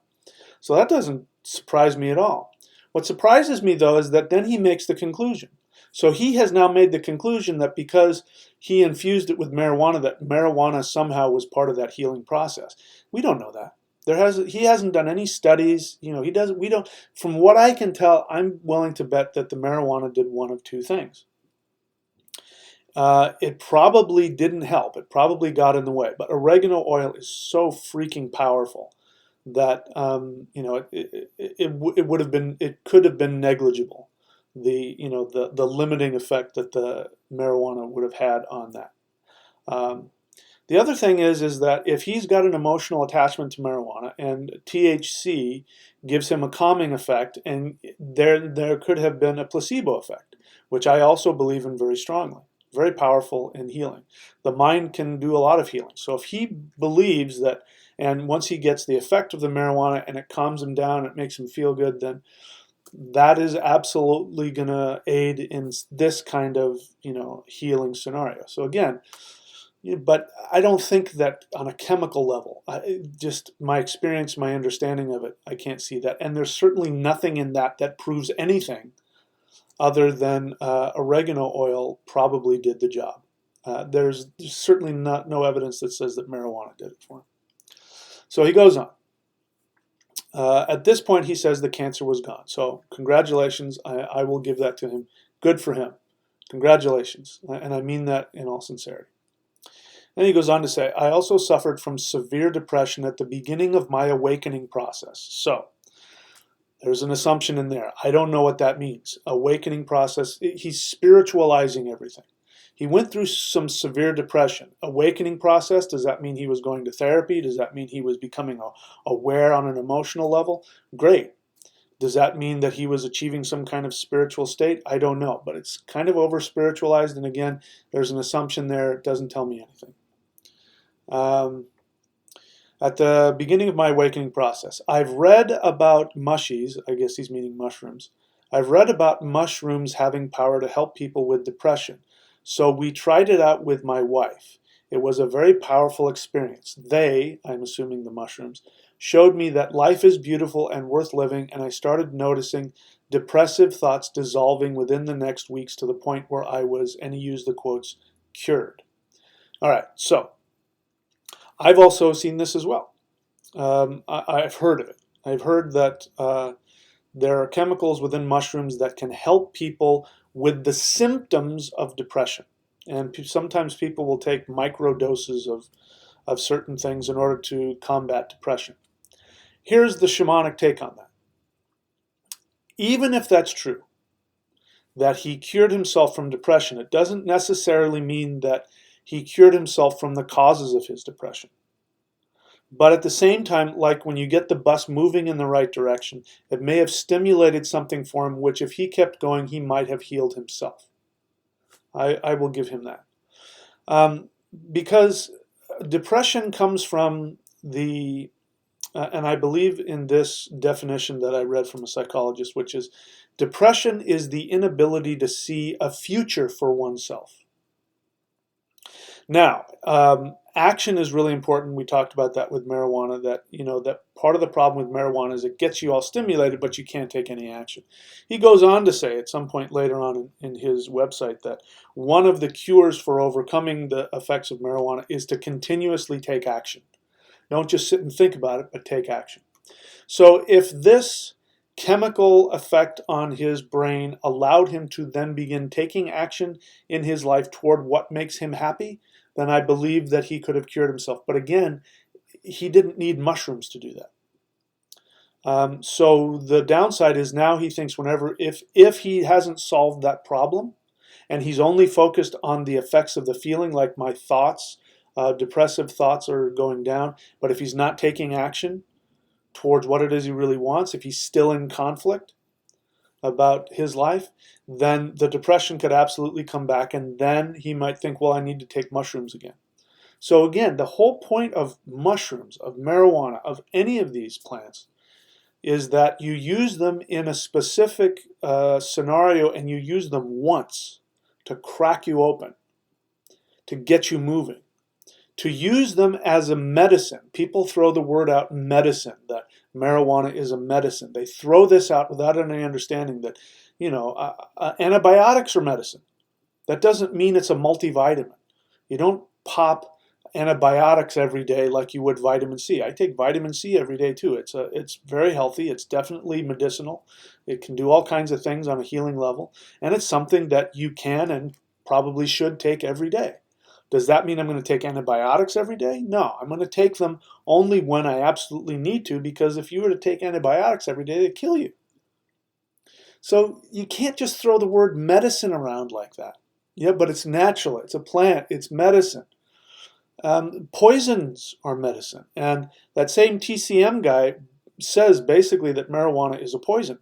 So that doesn't surprise me at all. What surprises me, though, is that then he makes the conclusion. So he has now made the conclusion that because he infused it with marijuana, that marijuana somehow was part of that healing process. We don't know that. He hasn't done any studies. He doesn't. We don't. From what I can tell, I'm willing to bet that the marijuana did one of two things. It probably didn't help. It probably got in the way. But oregano oil is so freaking powerful that it could have been negligible, the limiting effect that the marijuana would have had on that. The other thing is that if he's got an emotional attachment to marijuana and THC gives him a calming effect, and there could have been a placebo effect, which I also believe in very strongly. Very powerful in healing. The mind can do a lot of healing. So if he believes that, and once he gets the effect of the marijuana and it calms him down, it makes him feel good, then that is absolutely going to aid in this kind of healing scenario. So again, but I don't think that on a chemical level, just my experience, my understanding of it, I can't see that. And there's certainly nothing in that proves anything other than oregano oil probably did the job. There's certainly no evidence that says that marijuana did it for him. So he goes on. At this point, he says the cancer was gone. So congratulations. I will give that to him. Good for him. Congratulations. And I mean that in all sincerity. Then he goes on to say, I also suffered from severe depression at the beginning of my awakening process. So there's an assumption in there. I don't know what that means. Awakening process, he's spiritualizing everything. He went through some severe depression. Awakening process, does that mean he was going to therapy? Does that mean he was becoming aware on an emotional level? Great. Does that mean that he was achieving some kind of spiritual state? I don't know, but it's kind of over-spiritualized, and again, there's an assumption there. It doesn't tell me anything. At the beginning of my awakening process, I've read about mushies, I guess he's meaning mushrooms. I've read about mushrooms having power to help people with depression. So we tried it out with my wife. It was a very powerful experience. They, I'm assuming the mushrooms, showed me that life is beautiful and worth living, and I started noticing depressive thoughts dissolving within the next weeks to the point where I was, and he used the quotes, cured. All right, so I've also seen this as well. I've heard of it. I've heard that there are chemicals within mushrooms that can help people with the symptoms of depression. And sometimes people will take micro doses of certain things in order to combat depression. Here's the shamanic take on that. Even if that's true, that he cured himself from depression, it doesn't necessarily mean that he cured himself from the causes of his depression. But at the same time, like when you get the bus moving in the right direction, it may have stimulated something for him, which if he kept going, he might have healed himself. I will give him that. Because depression comes from the and I believe in this definition that I read from a psychologist, which is depression is the inability to see a future for oneself. Now, action is really important. We talked about that with marijuana, that, that part of the problem with marijuana is it gets you all stimulated, but you can't take any action. He goes on to say at some point later on in his website that one of the cures for overcoming the effects of marijuana is to continuously take action. Don't just sit and think about it, but take action. So if this chemical effect on his brain allowed him to then begin taking action in his life toward what makes him happy, then I believe that he could have cured himself. But again, he didn't need mushrooms to do that. So the downside is now he thinks if he hasn't solved that problem, and he's only focused on the effects of the feeling, like my thoughts, depressive thoughts are going down, but if he's not taking action towards what it is he really wants, if he's still in conflict about his life, then the depression could absolutely come back, and then he might think, well, I need to take mushrooms again. So again, the whole point of mushrooms, of marijuana, of any of these plants, is that you use them in a specific scenario, and you use them once to crack you open, to get you moving, to use them as a medicine. People throw the word out, medicine, that marijuana is a medicine. They throw this out without any understanding that, antibiotics are medicine. That doesn't mean it's a multivitamin. You don't pop antibiotics every day like you would vitamin C. I take vitamin C every day too. It's very healthy. It's definitely medicinal. It can do all kinds of things on a healing level, and it's something that you can and probably should take every day. Does that mean I'm going to take antibiotics every day? No, I'm going to take them only when I absolutely need to, because if you were to take antibiotics every day, they'd kill you. So you can't just throw the word medicine around like that. Yeah, but it's natural. It's a plant. It's medicine. Poisons are medicine. And that same TCM guy says basically that marijuana is a poison.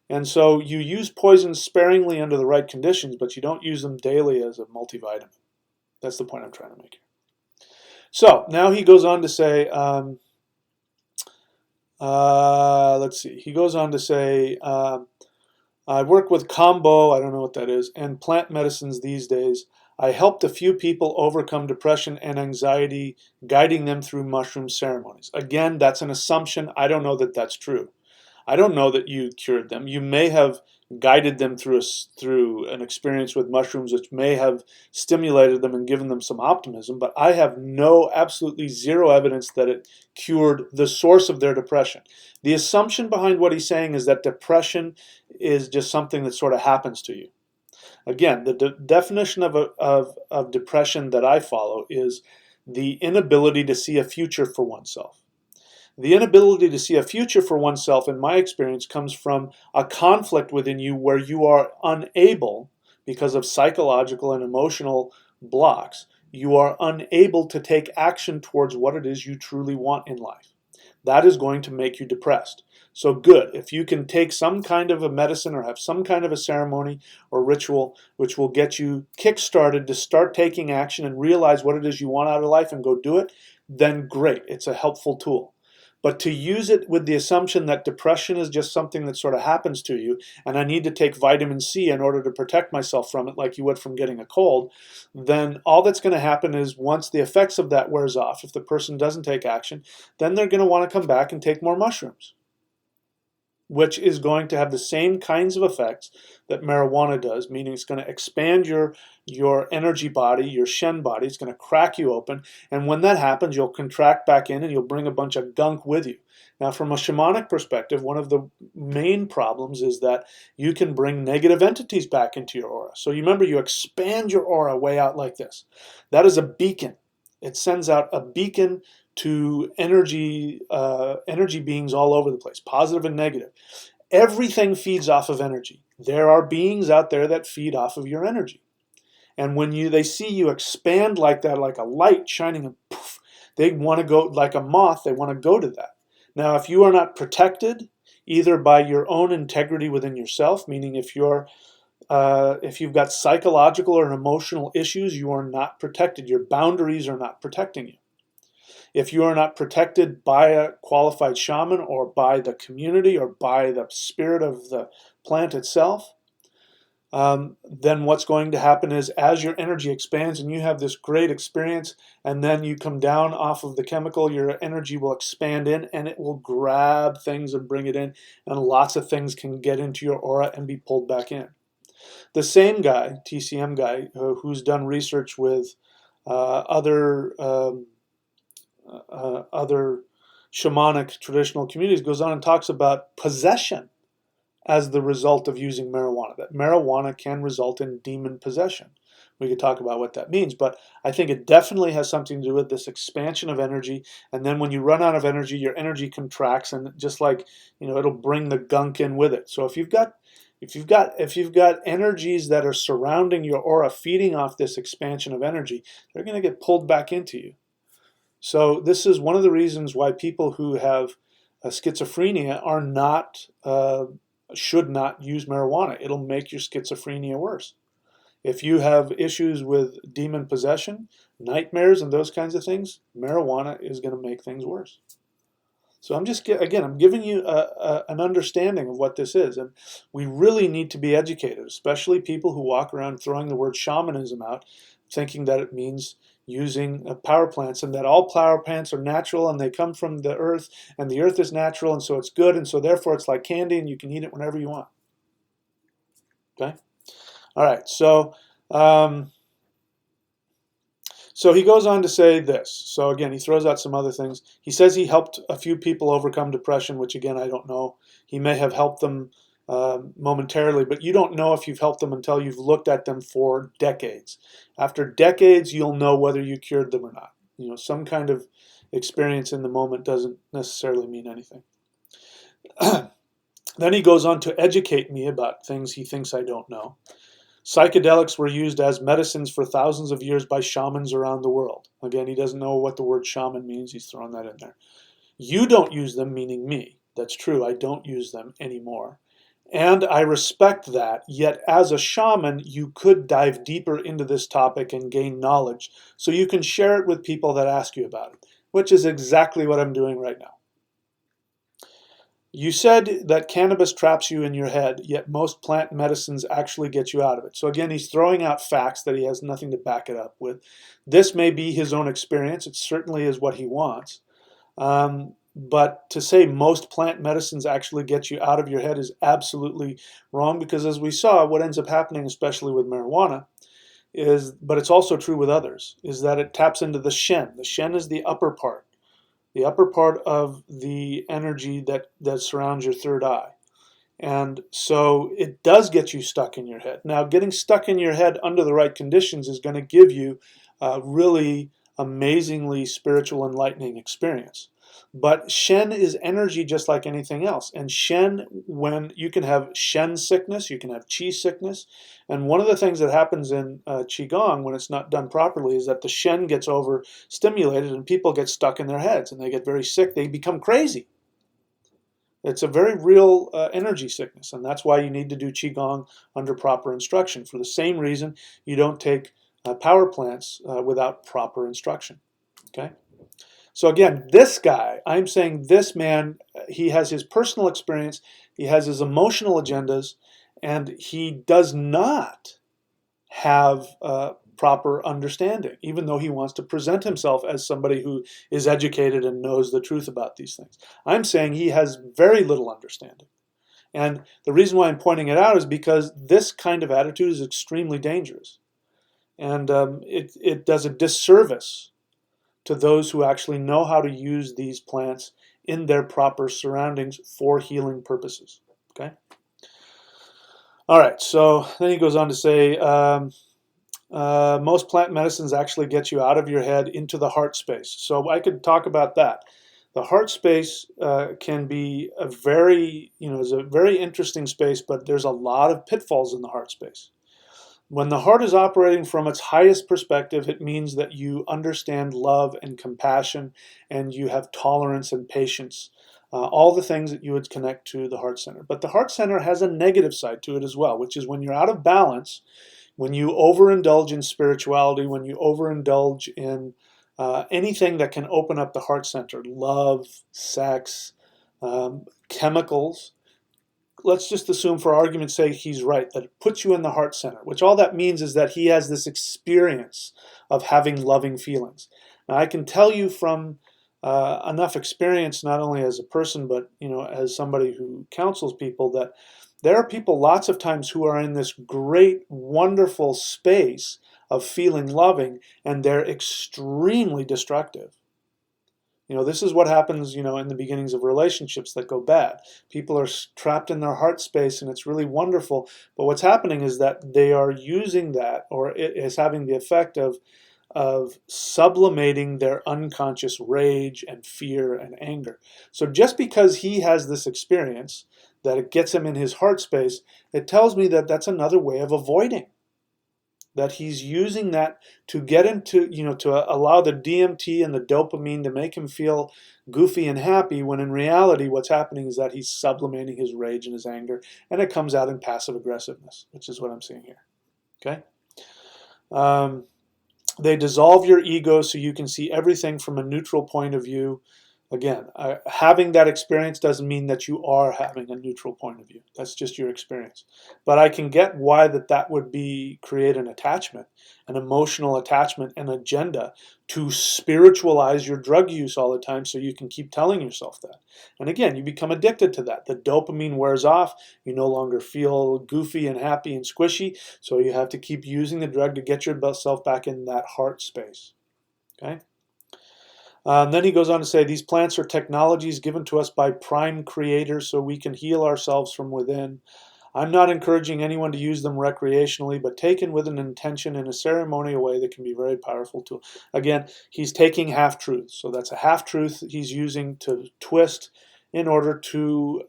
And so you use poisons sparingly under the right conditions, but you don't use them daily as a multivitamin. That's the point I'm trying to make here. So now he goes on to say, let's see. He goes on to say, I work with combo, I don't know what that is, and plant medicines these days. I helped a few people overcome depression and anxiety, guiding them through mushroom ceremonies. Again, that's an assumption. I don't know that that's true. I don't know that you cured them. You may have guided them through an experience with mushrooms, which may have stimulated them and given them some optimism, but I have absolutely zero evidence that it cured the source of their depression. The assumption behind what he's saying is that depression is just something that sort of happens to you. Again, the definition of depression that I follow is the inability to see a future for oneself. The inability to see a future for oneself, in my experience, comes from a conflict within you where you are unable, because of psychological and emotional blocks, you are unable to take action towards what it is you truly want in life. That is going to make you depressed. So good, if you can take some kind of a medicine or have some kind of a ceremony or ritual which will get you kick-started to start taking action and realize what it is you want out of life and go do it, then great, it's a helpful tool. But to use it with the assumption that depression is just something that sort of happens to you, and I need to take vitamin C in order to protect myself from it like you would from getting a cold, then all that's going to happen is once the effects of that wears off, if the person doesn't take action, then they're going to want to come back and take more mushrooms, which is going to have the same kinds of effects that marijuana does, meaning it's going to expand your energy body, your Shen body. It's going to crack you open, and when that happens, you'll contract back in and you'll bring a bunch of gunk with you. Now, from a shamanic perspective, one of the main problems is that you can bring negative entities back into your aura. So you remember, you expand your aura way out like this. That is a beacon. It sends out a beacon to energy beings all over the place, positive and negative. Everything feeds off of energy. There are beings out there that feed off of your energy. And when they see you expand like that, like a light shining, and poof, they want to go like a moth, they want to go to that. Now, if you are not protected, either by your own integrity within yourself, meaning if you've got psychological or emotional issues, you are not protected. Your boundaries are not protecting you. If you are not protected by a qualified shaman or by the community or by the spirit of the plant itself, then what's going to happen is as your energy expands and you have this great experience and then you come down off of the chemical, your energy will expand in and it will grab things and bring it in, and lots of things can get into your aura and be pulled back in. The same guy, TCM guy, who's done research with other shamanic traditional communities, goes on and talks about possession as the result of using marijuana, that marijuana can result in demon possession. We could talk about what that means, but I think it definitely has something to do with this expansion of energy. And then when you run out of energy, your energy contracts, and just like, it'll bring the gunk in with it. So if you've got energies that are surrounding your aura, feeding off this expansion of energy, they're going to get pulled back into you. So this is one of the reasons why people who have schizophrenia are not should not use marijuana. It'll make your schizophrenia worse. If you have issues with demon possession, nightmares, and those kinds of things, marijuana is going to make things worse. So I'm giving you an understanding of what this is, and we really need to be educated, especially people who walk around throwing the word shamanism out, thinking that it means using power plants, and that all power plants are natural and they come from the earth and the earth is natural and so it's good and so therefore it's like candy and you can eat it whenever you want. Okay? All right, so he goes on to say this. So again, he throws out some other things. He says he helped a few people overcome depression, which again, I don't know. He may have helped them momentarily, but you don't know if you've helped them until you've looked at them for decades. After decades, you'll know whether you cured them or not. Some kind of experience in the moment doesn't necessarily mean anything. Then he goes on to educate me about things he thinks I don't know. Psychedelics were used as medicines for thousands of years by shamans around the world. Again, he doesn't know what the word shaman means. He's thrown that in there. You don't use them, meaning me. That's true. I don't use them anymore. And I respect that, yet as a shaman, you could dive deeper into this topic and gain knowledge so you can share it with people that ask you about it, which is exactly what I'm doing right now. You said that cannabis traps you in your head, yet most plant medicines actually get you out of it. So again, he's throwing out facts that he has nothing to back it up with. This may be his own experience. It certainly is what he wants. But to say most plant medicines actually get you out of your head is absolutely wrong, because as we saw, what ends up happening, especially with marijuana, but it's also true with others, is that it taps into the shen. The shen is the upper part of the energy that surrounds your third eye. And so it does get you stuck in your head. Now, getting stuck in your head under the right conditions is going to give you a really amazingly spiritual, enlightening experience. But Shen is energy just like anything else. And Shen, when you can have Shen sickness, you can have Qi sickness. And one of the things that happens in Qigong when it's not done properly is that the Shen gets overstimulated and people get stuck in their heads and they get very sick. They become crazy. It's a very real energy sickness. And that's why you need to do Qigong under proper instruction. For the same reason, you don't take power plants without proper instruction. Okay? So again, this guy, I'm saying this man, he has his personal experience, he has his emotional agendas, and he does not have proper understanding, even though he wants to present himself as somebody who is educated and knows the truth about these things. I'm saying he has very little understanding. And the reason why I'm pointing it out is because this kind of attitude is extremely dangerous. And it does a disservice to those who actually know how to use these plants in their proper surroundings for healing purposes. Okay? All right, so then he goes on to say, most plant medicines actually get you out of your head into the heart space. So I could talk about that. The heart space can be is a very interesting space, but there's a lot of pitfalls in the heart space. When the heart is operating from its highest perspective, it means that you understand love and compassion, and you have tolerance and patience, all the things that you would connect to the heart center. But the heart center has a negative side to it as well, which is when you're out of balance, when you overindulge in spirituality, when you overindulge in anything that can open up the heart center, love, sex, chemicals. Let's just assume for argument's sake he's right, that it puts you in the heart center, which all that means is that he has this experience of having loving feelings. Now, I can tell you from enough experience, not only as a person, but as somebody who counsels people, that there are people lots of times who are in this great, wonderful space of feeling loving, and they're extremely destructive. This is what happens, in the beginnings of relationships that go bad. People are trapped in their heart space, and it's really wonderful. But what's happening is that they are using that, or it is having the effect of sublimating their unconscious rage and fear and anger. So just because he has this experience, that it gets him in his heart space, it tells me that that's another way of avoiding. That he's using that to get him to allow the DMT and the dopamine to make him feel goofy and happy, when in reality what's happening is that he's sublimating his rage and his anger, and it comes out in passive aggressiveness, which is what I'm seeing here. Okay? They dissolve your ego so you can see everything from a neutral point of view. Again, having that experience doesn't mean that you are having a neutral point of view. That's just your experience. But I can get why that would create an attachment, an emotional attachment, an agenda to spiritualize your drug use all the time, so you can keep telling yourself that. And again, you become addicted to that. The dopamine wears off. You no longer feel goofy and happy and squishy, so you have to keep using the drug to get yourself back in that heart space. Okay? Then he goes on to say, these plants are technologies given to us by prime creators so we can heal ourselves from within. I'm not encouraging anyone to use them recreationally, but taken with an intention in a ceremonial way that can be very powerful too. Again, he's taking half-truths. So that's a half-truth he's using to twist in order to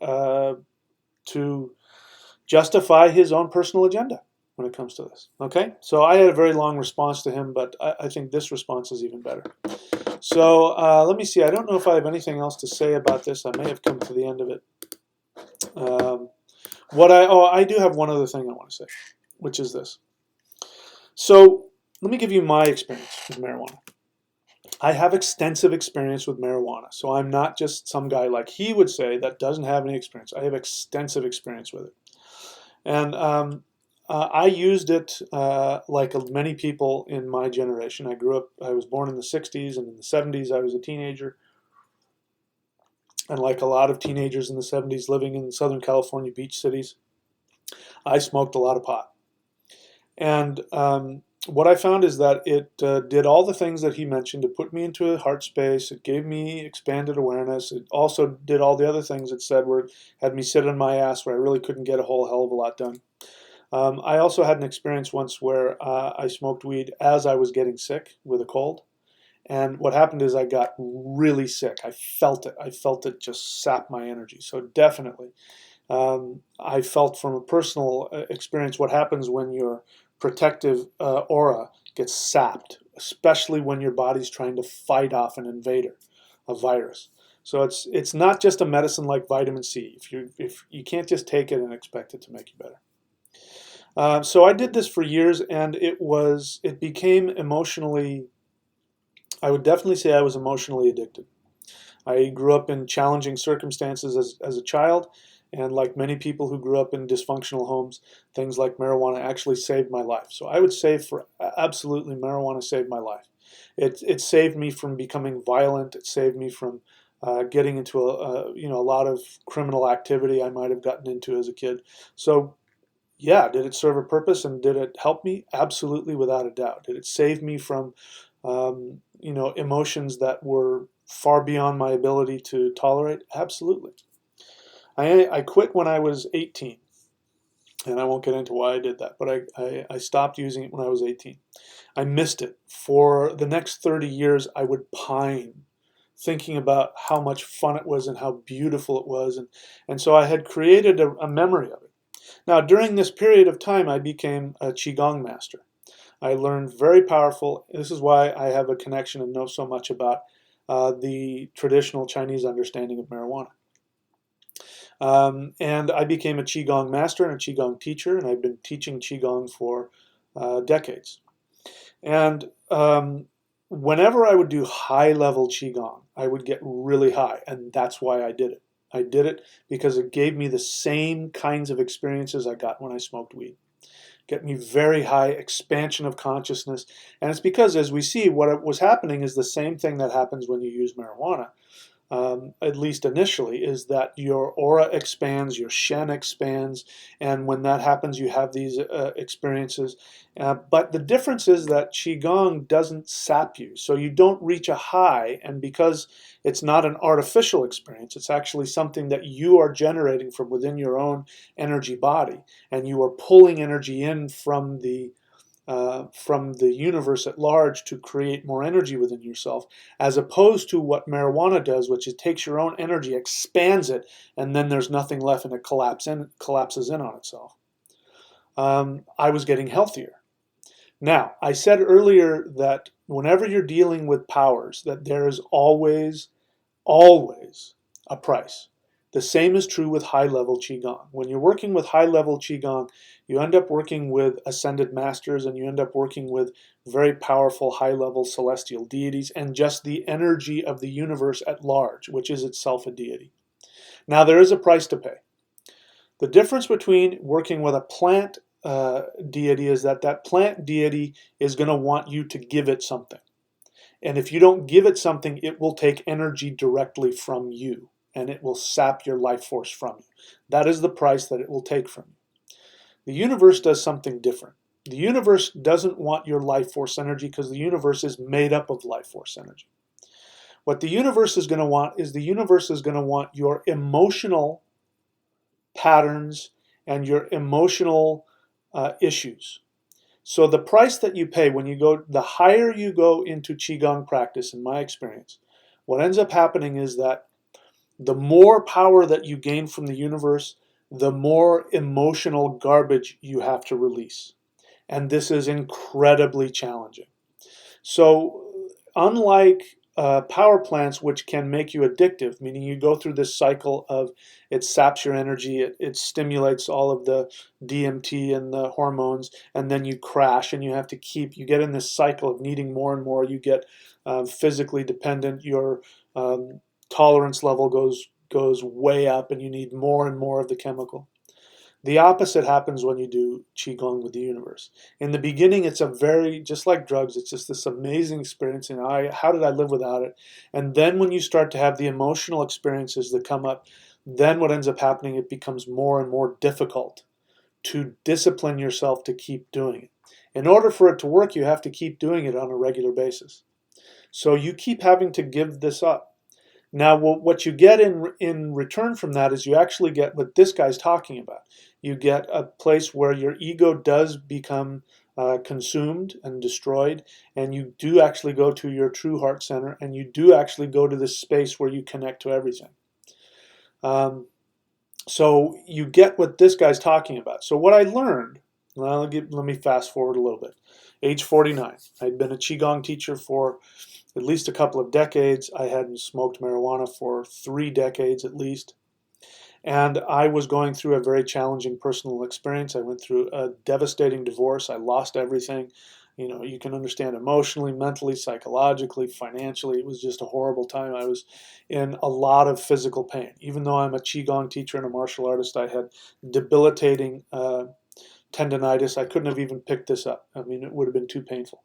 justify his own personal agenda when it comes to this. Okay? So I had a very long response to him, but I think this response is even better. So let me see. I don't know if I have anything else to say about this. I may have come to the end of it. I do have one other thing I want to say, which is this. So let me give you my experience with marijuana. I have extensive experience with marijuana, so I'm not just some guy like he would say that doesn't have any experience. I have extensive experience with it. And I used it like many people in my generation. I was born in the 60s, and in the 70s I was a teenager. And like a lot of teenagers in the 70s living in Southern California beach cities, I smoked a lot of pot. And what I found is that it did all the things that he mentioned. It put me into a heart space. It gave me expanded awareness. It also did all the other things it said, where it had me sit on my ass where I really couldn't get a whole hell of a lot done. I also had an experience once where I smoked weed as I was getting sick with a cold. And what happened is I got really sick. I felt it. I felt it just sap my energy. So definitely, I felt from a personal experience what happens when your protective aura gets sapped, especially when your body's trying to fight off an invader, a virus. So it's not just a medicine like vitamin C. If you can't just take it and expect it to make you better. So I did this for years, and it became emotionally. I would definitely say I was emotionally addicted. I grew up in challenging circumstances as a child, and like many people who grew up in dysfunctional homes, things like marijuana actually saved my life. So I would say absolutely marijuana saved my life. It saved me from becoming violent. It saved me from getting into a lot of criminal activity I might have gotten into as a kid. So yeah, did it serve a purpose and did it help me? Absolutely, without a doubt. Did it save me from emotions that were far beyond my ability to tolerate? Absolutely. I quit when I was 18, and I won't get into why I did that, but I stopped using it when I was 18. I missed it. For the next 30 years, I would pine thinking about how much fun it was and how beautiful it was, and so I had created a memory of it. Now, during this period of time, I became a Qigong master. I learned very powerful. This is why I have a connection and know so much about the traditional Chinese understanding of marijuana. And I became a Qigong master and a Qigong teacher, and I've been teaching Qigong for decades. And whenever I would do high level Qigong, I would get really high, and that's why I did it. I did it because it gave me the same kinds of experiences I got when I smoked weed. Get me very high expansion of consciousness, and it's because, as we see, what was happening is the same thing that happens when you use marijuana, at least initially, is that your aura expands, your Shen expands, and when that happens, you have these experiences. But the difference is that Qigong doesn't sap you, so you don't reach a high, and because it's not an artificial experience, it's actually something that you are generating from within your own energy body, and you are pulling energy in from the universe at large to create more energy within yourself, as opposed to what marijuana does, which it takes your own energy, expands it, and then there's nothing left and it collapses in on itself. I was getting healthier. Now, I said earlier that whenever you're dealing with powers, that there is always a price. The same is true with high-level Qigong. When you're working with high-level Qigong, you end up working with ascended masters, and you end up working with very powerful high-level celestial deities and just the energy of the universe at large, which is itself a deity. Now, there is a price to pay. The difference between working with a plant deity is that that plant deity is going to want you to give it something. And if you don't give it something, it will take energy directly from you, and it will sap your life force from you. That is the price that it will take from you. The universe does something different. The universe doesn't want your life force energy because the universe is made up of life force energy. What the universe is going to want is the universe is going to want your emotional patterns and your emotional issues. So the price that you pay when you go, the higher you go into Qigong practice, in my experience, what ends up happening is that the more power that you gain from the universe, the more emotional garbage you have to release. And this is incredibly challenging. So unlike power plants, which can make you addictive, meaning you go through this cycle of it saps your energy, it stimulates all of the DMT and the hormones, and then you crash and you have to you get in this cycle of needing more and more. You get physically dependent, your tolerance level goes way up, and you need more and more of the chemical. The opposite happens when you do Qigong with the universe. In the beginning, it's just like drugs, it's just this amazing experience, and how did I live without it? And then when you start to have the emotional experiences that come up, then what ends up happening, it becomes more and more difficult to discipline yourself to keep doing it. In order for it to work, you have to keep doing it on a regular basis. So you keep having to give this up. Now, what you get in return from that is you actually get what this guy's talking about. You get a place where your ego does become consumed and destroyed, and you do actually go to your true heart center, and you do actually go to this space where you connect to everything. So you get what this guy's talking about. So what I learned, let me fast forward a little bit. Age 49, I'd been a Qigong teacher for at least a couple of decades. I hadn't smoked marijuana for 3 decades at least. And I was going through a very challenging personal experience. I went through a devastating divorce. I lost everything. You can understand emotionally, mentally, psychologically, financially. It was just a horrible time. I was in a lot of physical pain. Even though I'm a Qigong teacher and a martial artist, I had debilitating tendonitis. I couldn't have even picked this up. I mean, it would have been too painful.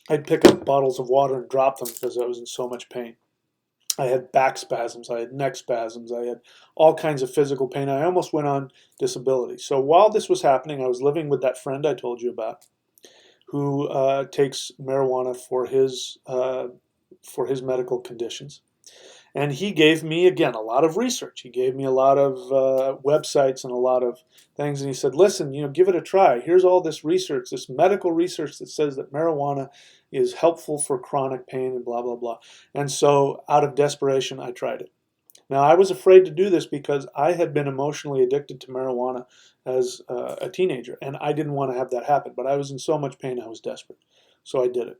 I'd pick up bottles of water and drop them because I was in so much pain. I had back spasms, I had neck spasms, I had all kinds of physical pain. I almost went on disability. So while this was happening, I was living with that friend I told you about, who takes marijuana for his medical conditions. And he gave me, again, a lot of research. He gave me a lot of websites and a lot of things. And he said, listen, give it a try. Here's all this research, this medical research that says that marijuana is helpful for chronic pain and blah, blah, blah. And so out of desperation, I tried it. Now, I was afraid to do this because I had been emotionally addicted to marijuana as a teenager. And I didn't want to have that happen. But I was in so much pain, I was desperate. So I did it.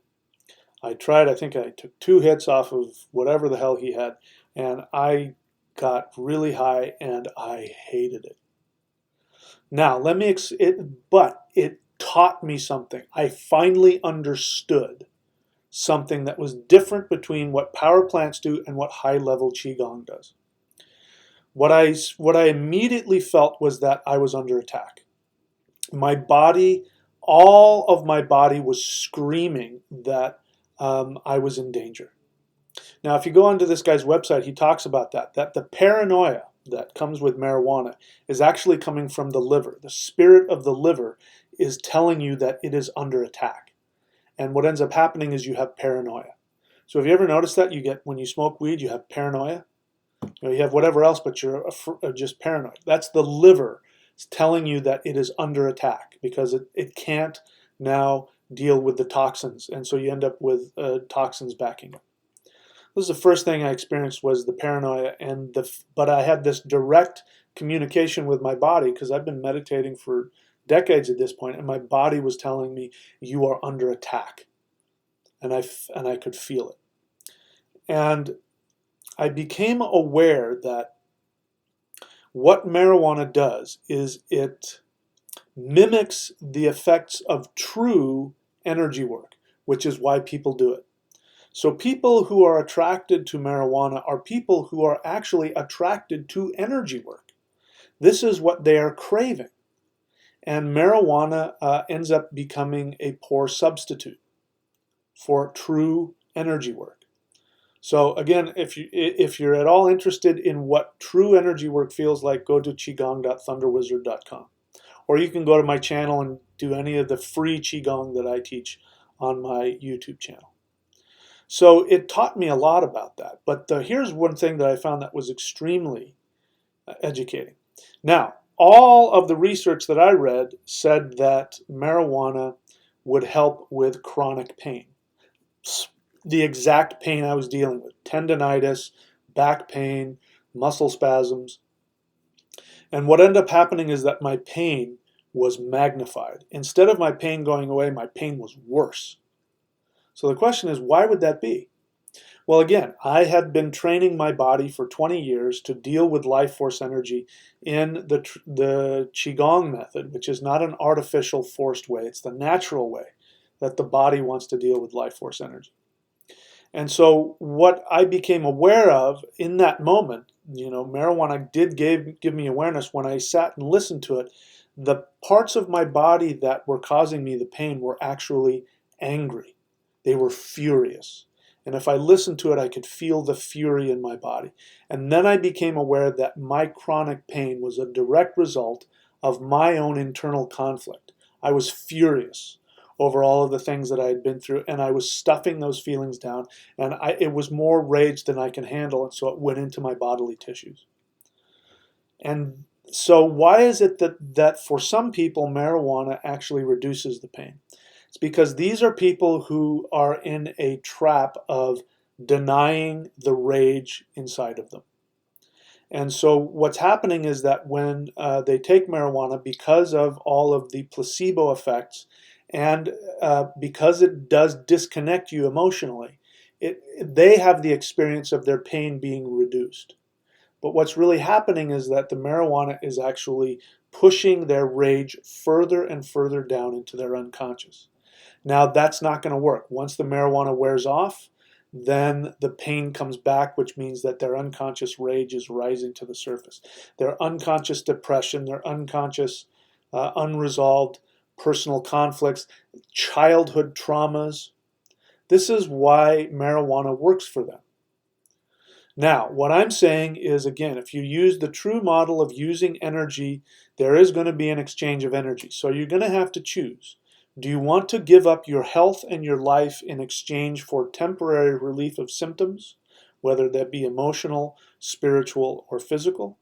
I tried, I think I took 2 hits off of whatever the hell he had, and I got really high, and I hated it. Now, but it taught me something. I finally understood something that was different between what power plants do and what high-level Qigong does. What I immediately felt was that I was under attack. My body, all of my body was screaming that I was in danger. Now, if you go onto this guy's website, he talks about that the paranoia that comes with marijuana is actually coming from the liver. The spirit of the liver is telling you that it is under attack. And what ends up happening is you have paranoia. So have you ever noticed that you get, when you smoke weed, you have paranoia? You have whatever else, but you're just paranoid. That's the liver. It's telling you that it is under attack because it can't now deal with the toxins. And so you end up with toxins backing up. This is the first thing I experienced was the paranoia, but I had this direct communication with my body because I've been meditating for decades at this point, and my body was telling me, you are under attack. And I could feel it. And I became aware that what marijuana does is it mimics the effects of true energy work, which is why people do it. So people who are attracted to marijuana are people who are actually attracted to energy work. This is what they are craving. And marijuana ends up becoming a poor substitute for true energy work. So again, if you're at all interested in what true energy work feels like, go to qigong.thunderwizard.com. Or you can go to my channel and do any of the free Qigong that I teach on my YouTube channel. So it taught me a lot about that. But here's one thing that I found that was extremely educating. Now, all of the research that I read said that marijuana would help with chronic pain. The exact pain I was dealing with, tendonitis, back pain, muscle spasms. And what ended up happening is that my pain was magnified. Instead of my pain going away, my pain was worse. So the question is, why would that be? Well, again, I had been training my body for 20 years to deal with life force energy in the Qigong method, which is not an artificial forced way. It's the natural way that the body wants to deal with life force energy. And so what I became aware of in that moment, marijuana did give me awareness when I sat and listened to it. The parts of my body that were causing me the pain were actually angry. They were furious. And if I listened to it, I could feel the fury in my body. And then I became aware that my chronic pain was a direct result of my own internal conflict. I was furious over all of the things that I had been through, and I was stuffing those feelings down, and it was more rage than I can handle, and so it went into my bodily tissues. And so why is it that for some people marijuana actually reduces the pain? It's because these are people who are in a trap of denying the rage inside of them. And so what's happening is that when they take marijuana, because of all of the placebo effects and because it does disconnect you emotionally, they have the experience of their pain being reduced. But what's really happening is that the marijuana is actually pushing their rage further and further down into their unconscious. Now that's not going to work. Once the marijuana wears off, then the pain comes back, which means that their unconscious rage is rising to the surface. Their unconscious depression, their unconscious unresolved personal conflicts, childhood traumas. This is why marijuana works for them. Now, what I'm saying is, again, if you use the true model of using energy, there is going to be an exchange of energy. So you're going to have to choose. Do you want to give up your health and your life in exchange for temporary relief of symptoms, whether that be emotional, spiritual, or physical?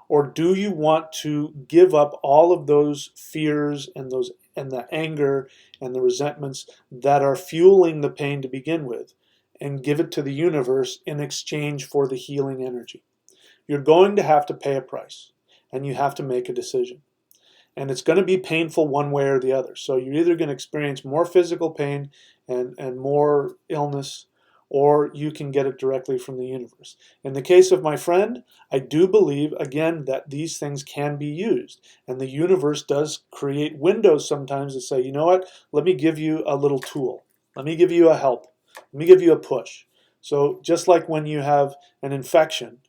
Or do you want to give up all of those fears and the anger and the resentments that are fueling the pain to begin with and give it to the universe in exchange for the healing energy? You're going to have to pay a price, and you have to make a decision. And it's going to be painful one way or the other. So you're either going to experience more physical pain and more illness, or you can get it directly from the universe. In the case of my friend, I do believe, again, that these things can be used. And the universe does create windows sometimes that say, you know what, let me give you a little tool. Let me give you a help. Let me give you a push. So just like when you have an infection,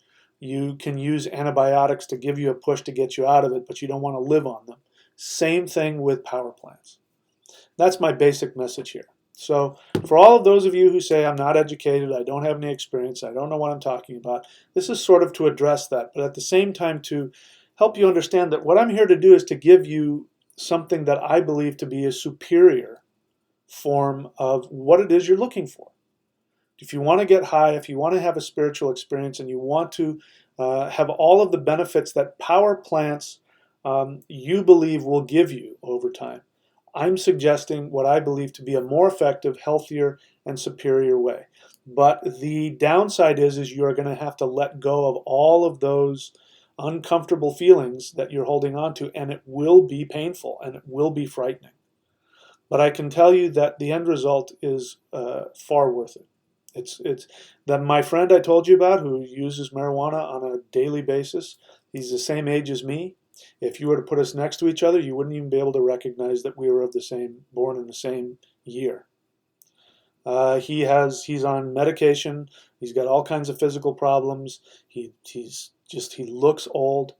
you can use antibiotics to give you a push to get you out of it, but you don't want to live on them. Same thing with power plants. That's my basic message here. So for all of those of you who say I'm not educated, I don't have any experience, I don't know what I'm talking about, this is sort of to address that, but at the same time to help you understand that what I'm here to do is to give you something that I believe to be a superior form of what it is you're looking for. If you want to get high, if you want to have a spiritual experience, and you want to have all of the benefits that power plants you believe will give you over time, I'm suggesting what I believe to be a more effective, healthier, and superior way. But the downside is you're going to have to let go of all of those uncomfortable feelings that you're holding on to, and it will be painful and it will be frightening. But I can tell you that the end result is far worth it. It's that my friend I told you about who uses marijuana on a daily basis, he's the same age as me. If you were to put us next to each other, you wouldn't even be able to recognize that we were of the same, born in the same year. He's on medication. He's got all kinds of physical problems. He looks old.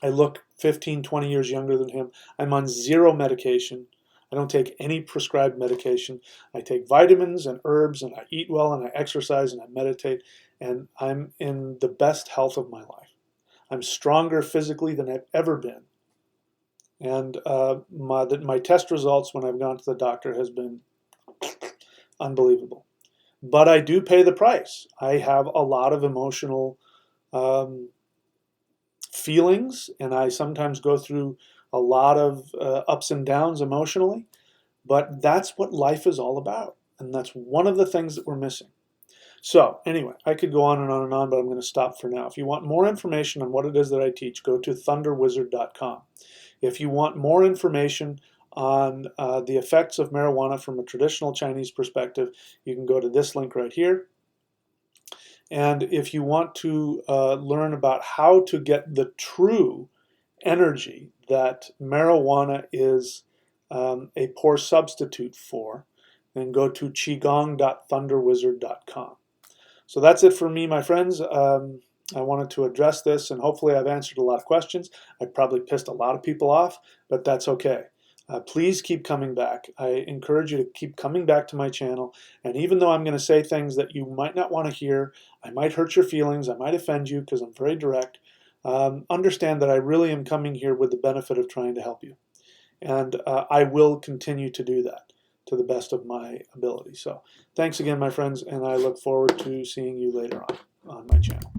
I look 15, 20 years younger than him. I'm on zero medication. I don't take any prescribed medication. I take vitamins and herbs, and I eat well, and I exercise, and I meditate, and I'm in the best health of my life. I'm stronger physically than I've ever been. And my test results when I've gone to the doctor has been unbelievable. But I do pay the price. I have a lot of emotional feelings, and I sometimes go through a lot of ups and downs emotionally, but that's what life is all about, and that's one of the things that we're missing. So anyway, I could go on and on and on, but I'm going to stop for now. If you want more information on what it is that I teach, go to thunderwizard.com. If you want more information on the effects of marijuana from a traditional Chinese perspective, you can go to this link right here. And if you want to learn about how to get the true energy that marijuana is a poor substitute for, then go to qigong.thunderwizard.com. So that's it for me, my friends. I wanted to address this, and hopefully I've answered a lot of questions. I probably pissed a lot of people off, but that's okay. Please keep coming back. I encourage you to keep coming back to my channel, and even though I'm going to say things that you might not want to hear, I might hurt your feelings, I might offend you because I'm very direct, understand that I really am coming here with the benefit of trying to help you. And I will continue to do that to the best of my ability. So thanks again, my friends, and I look forward to seeing you later on my channel.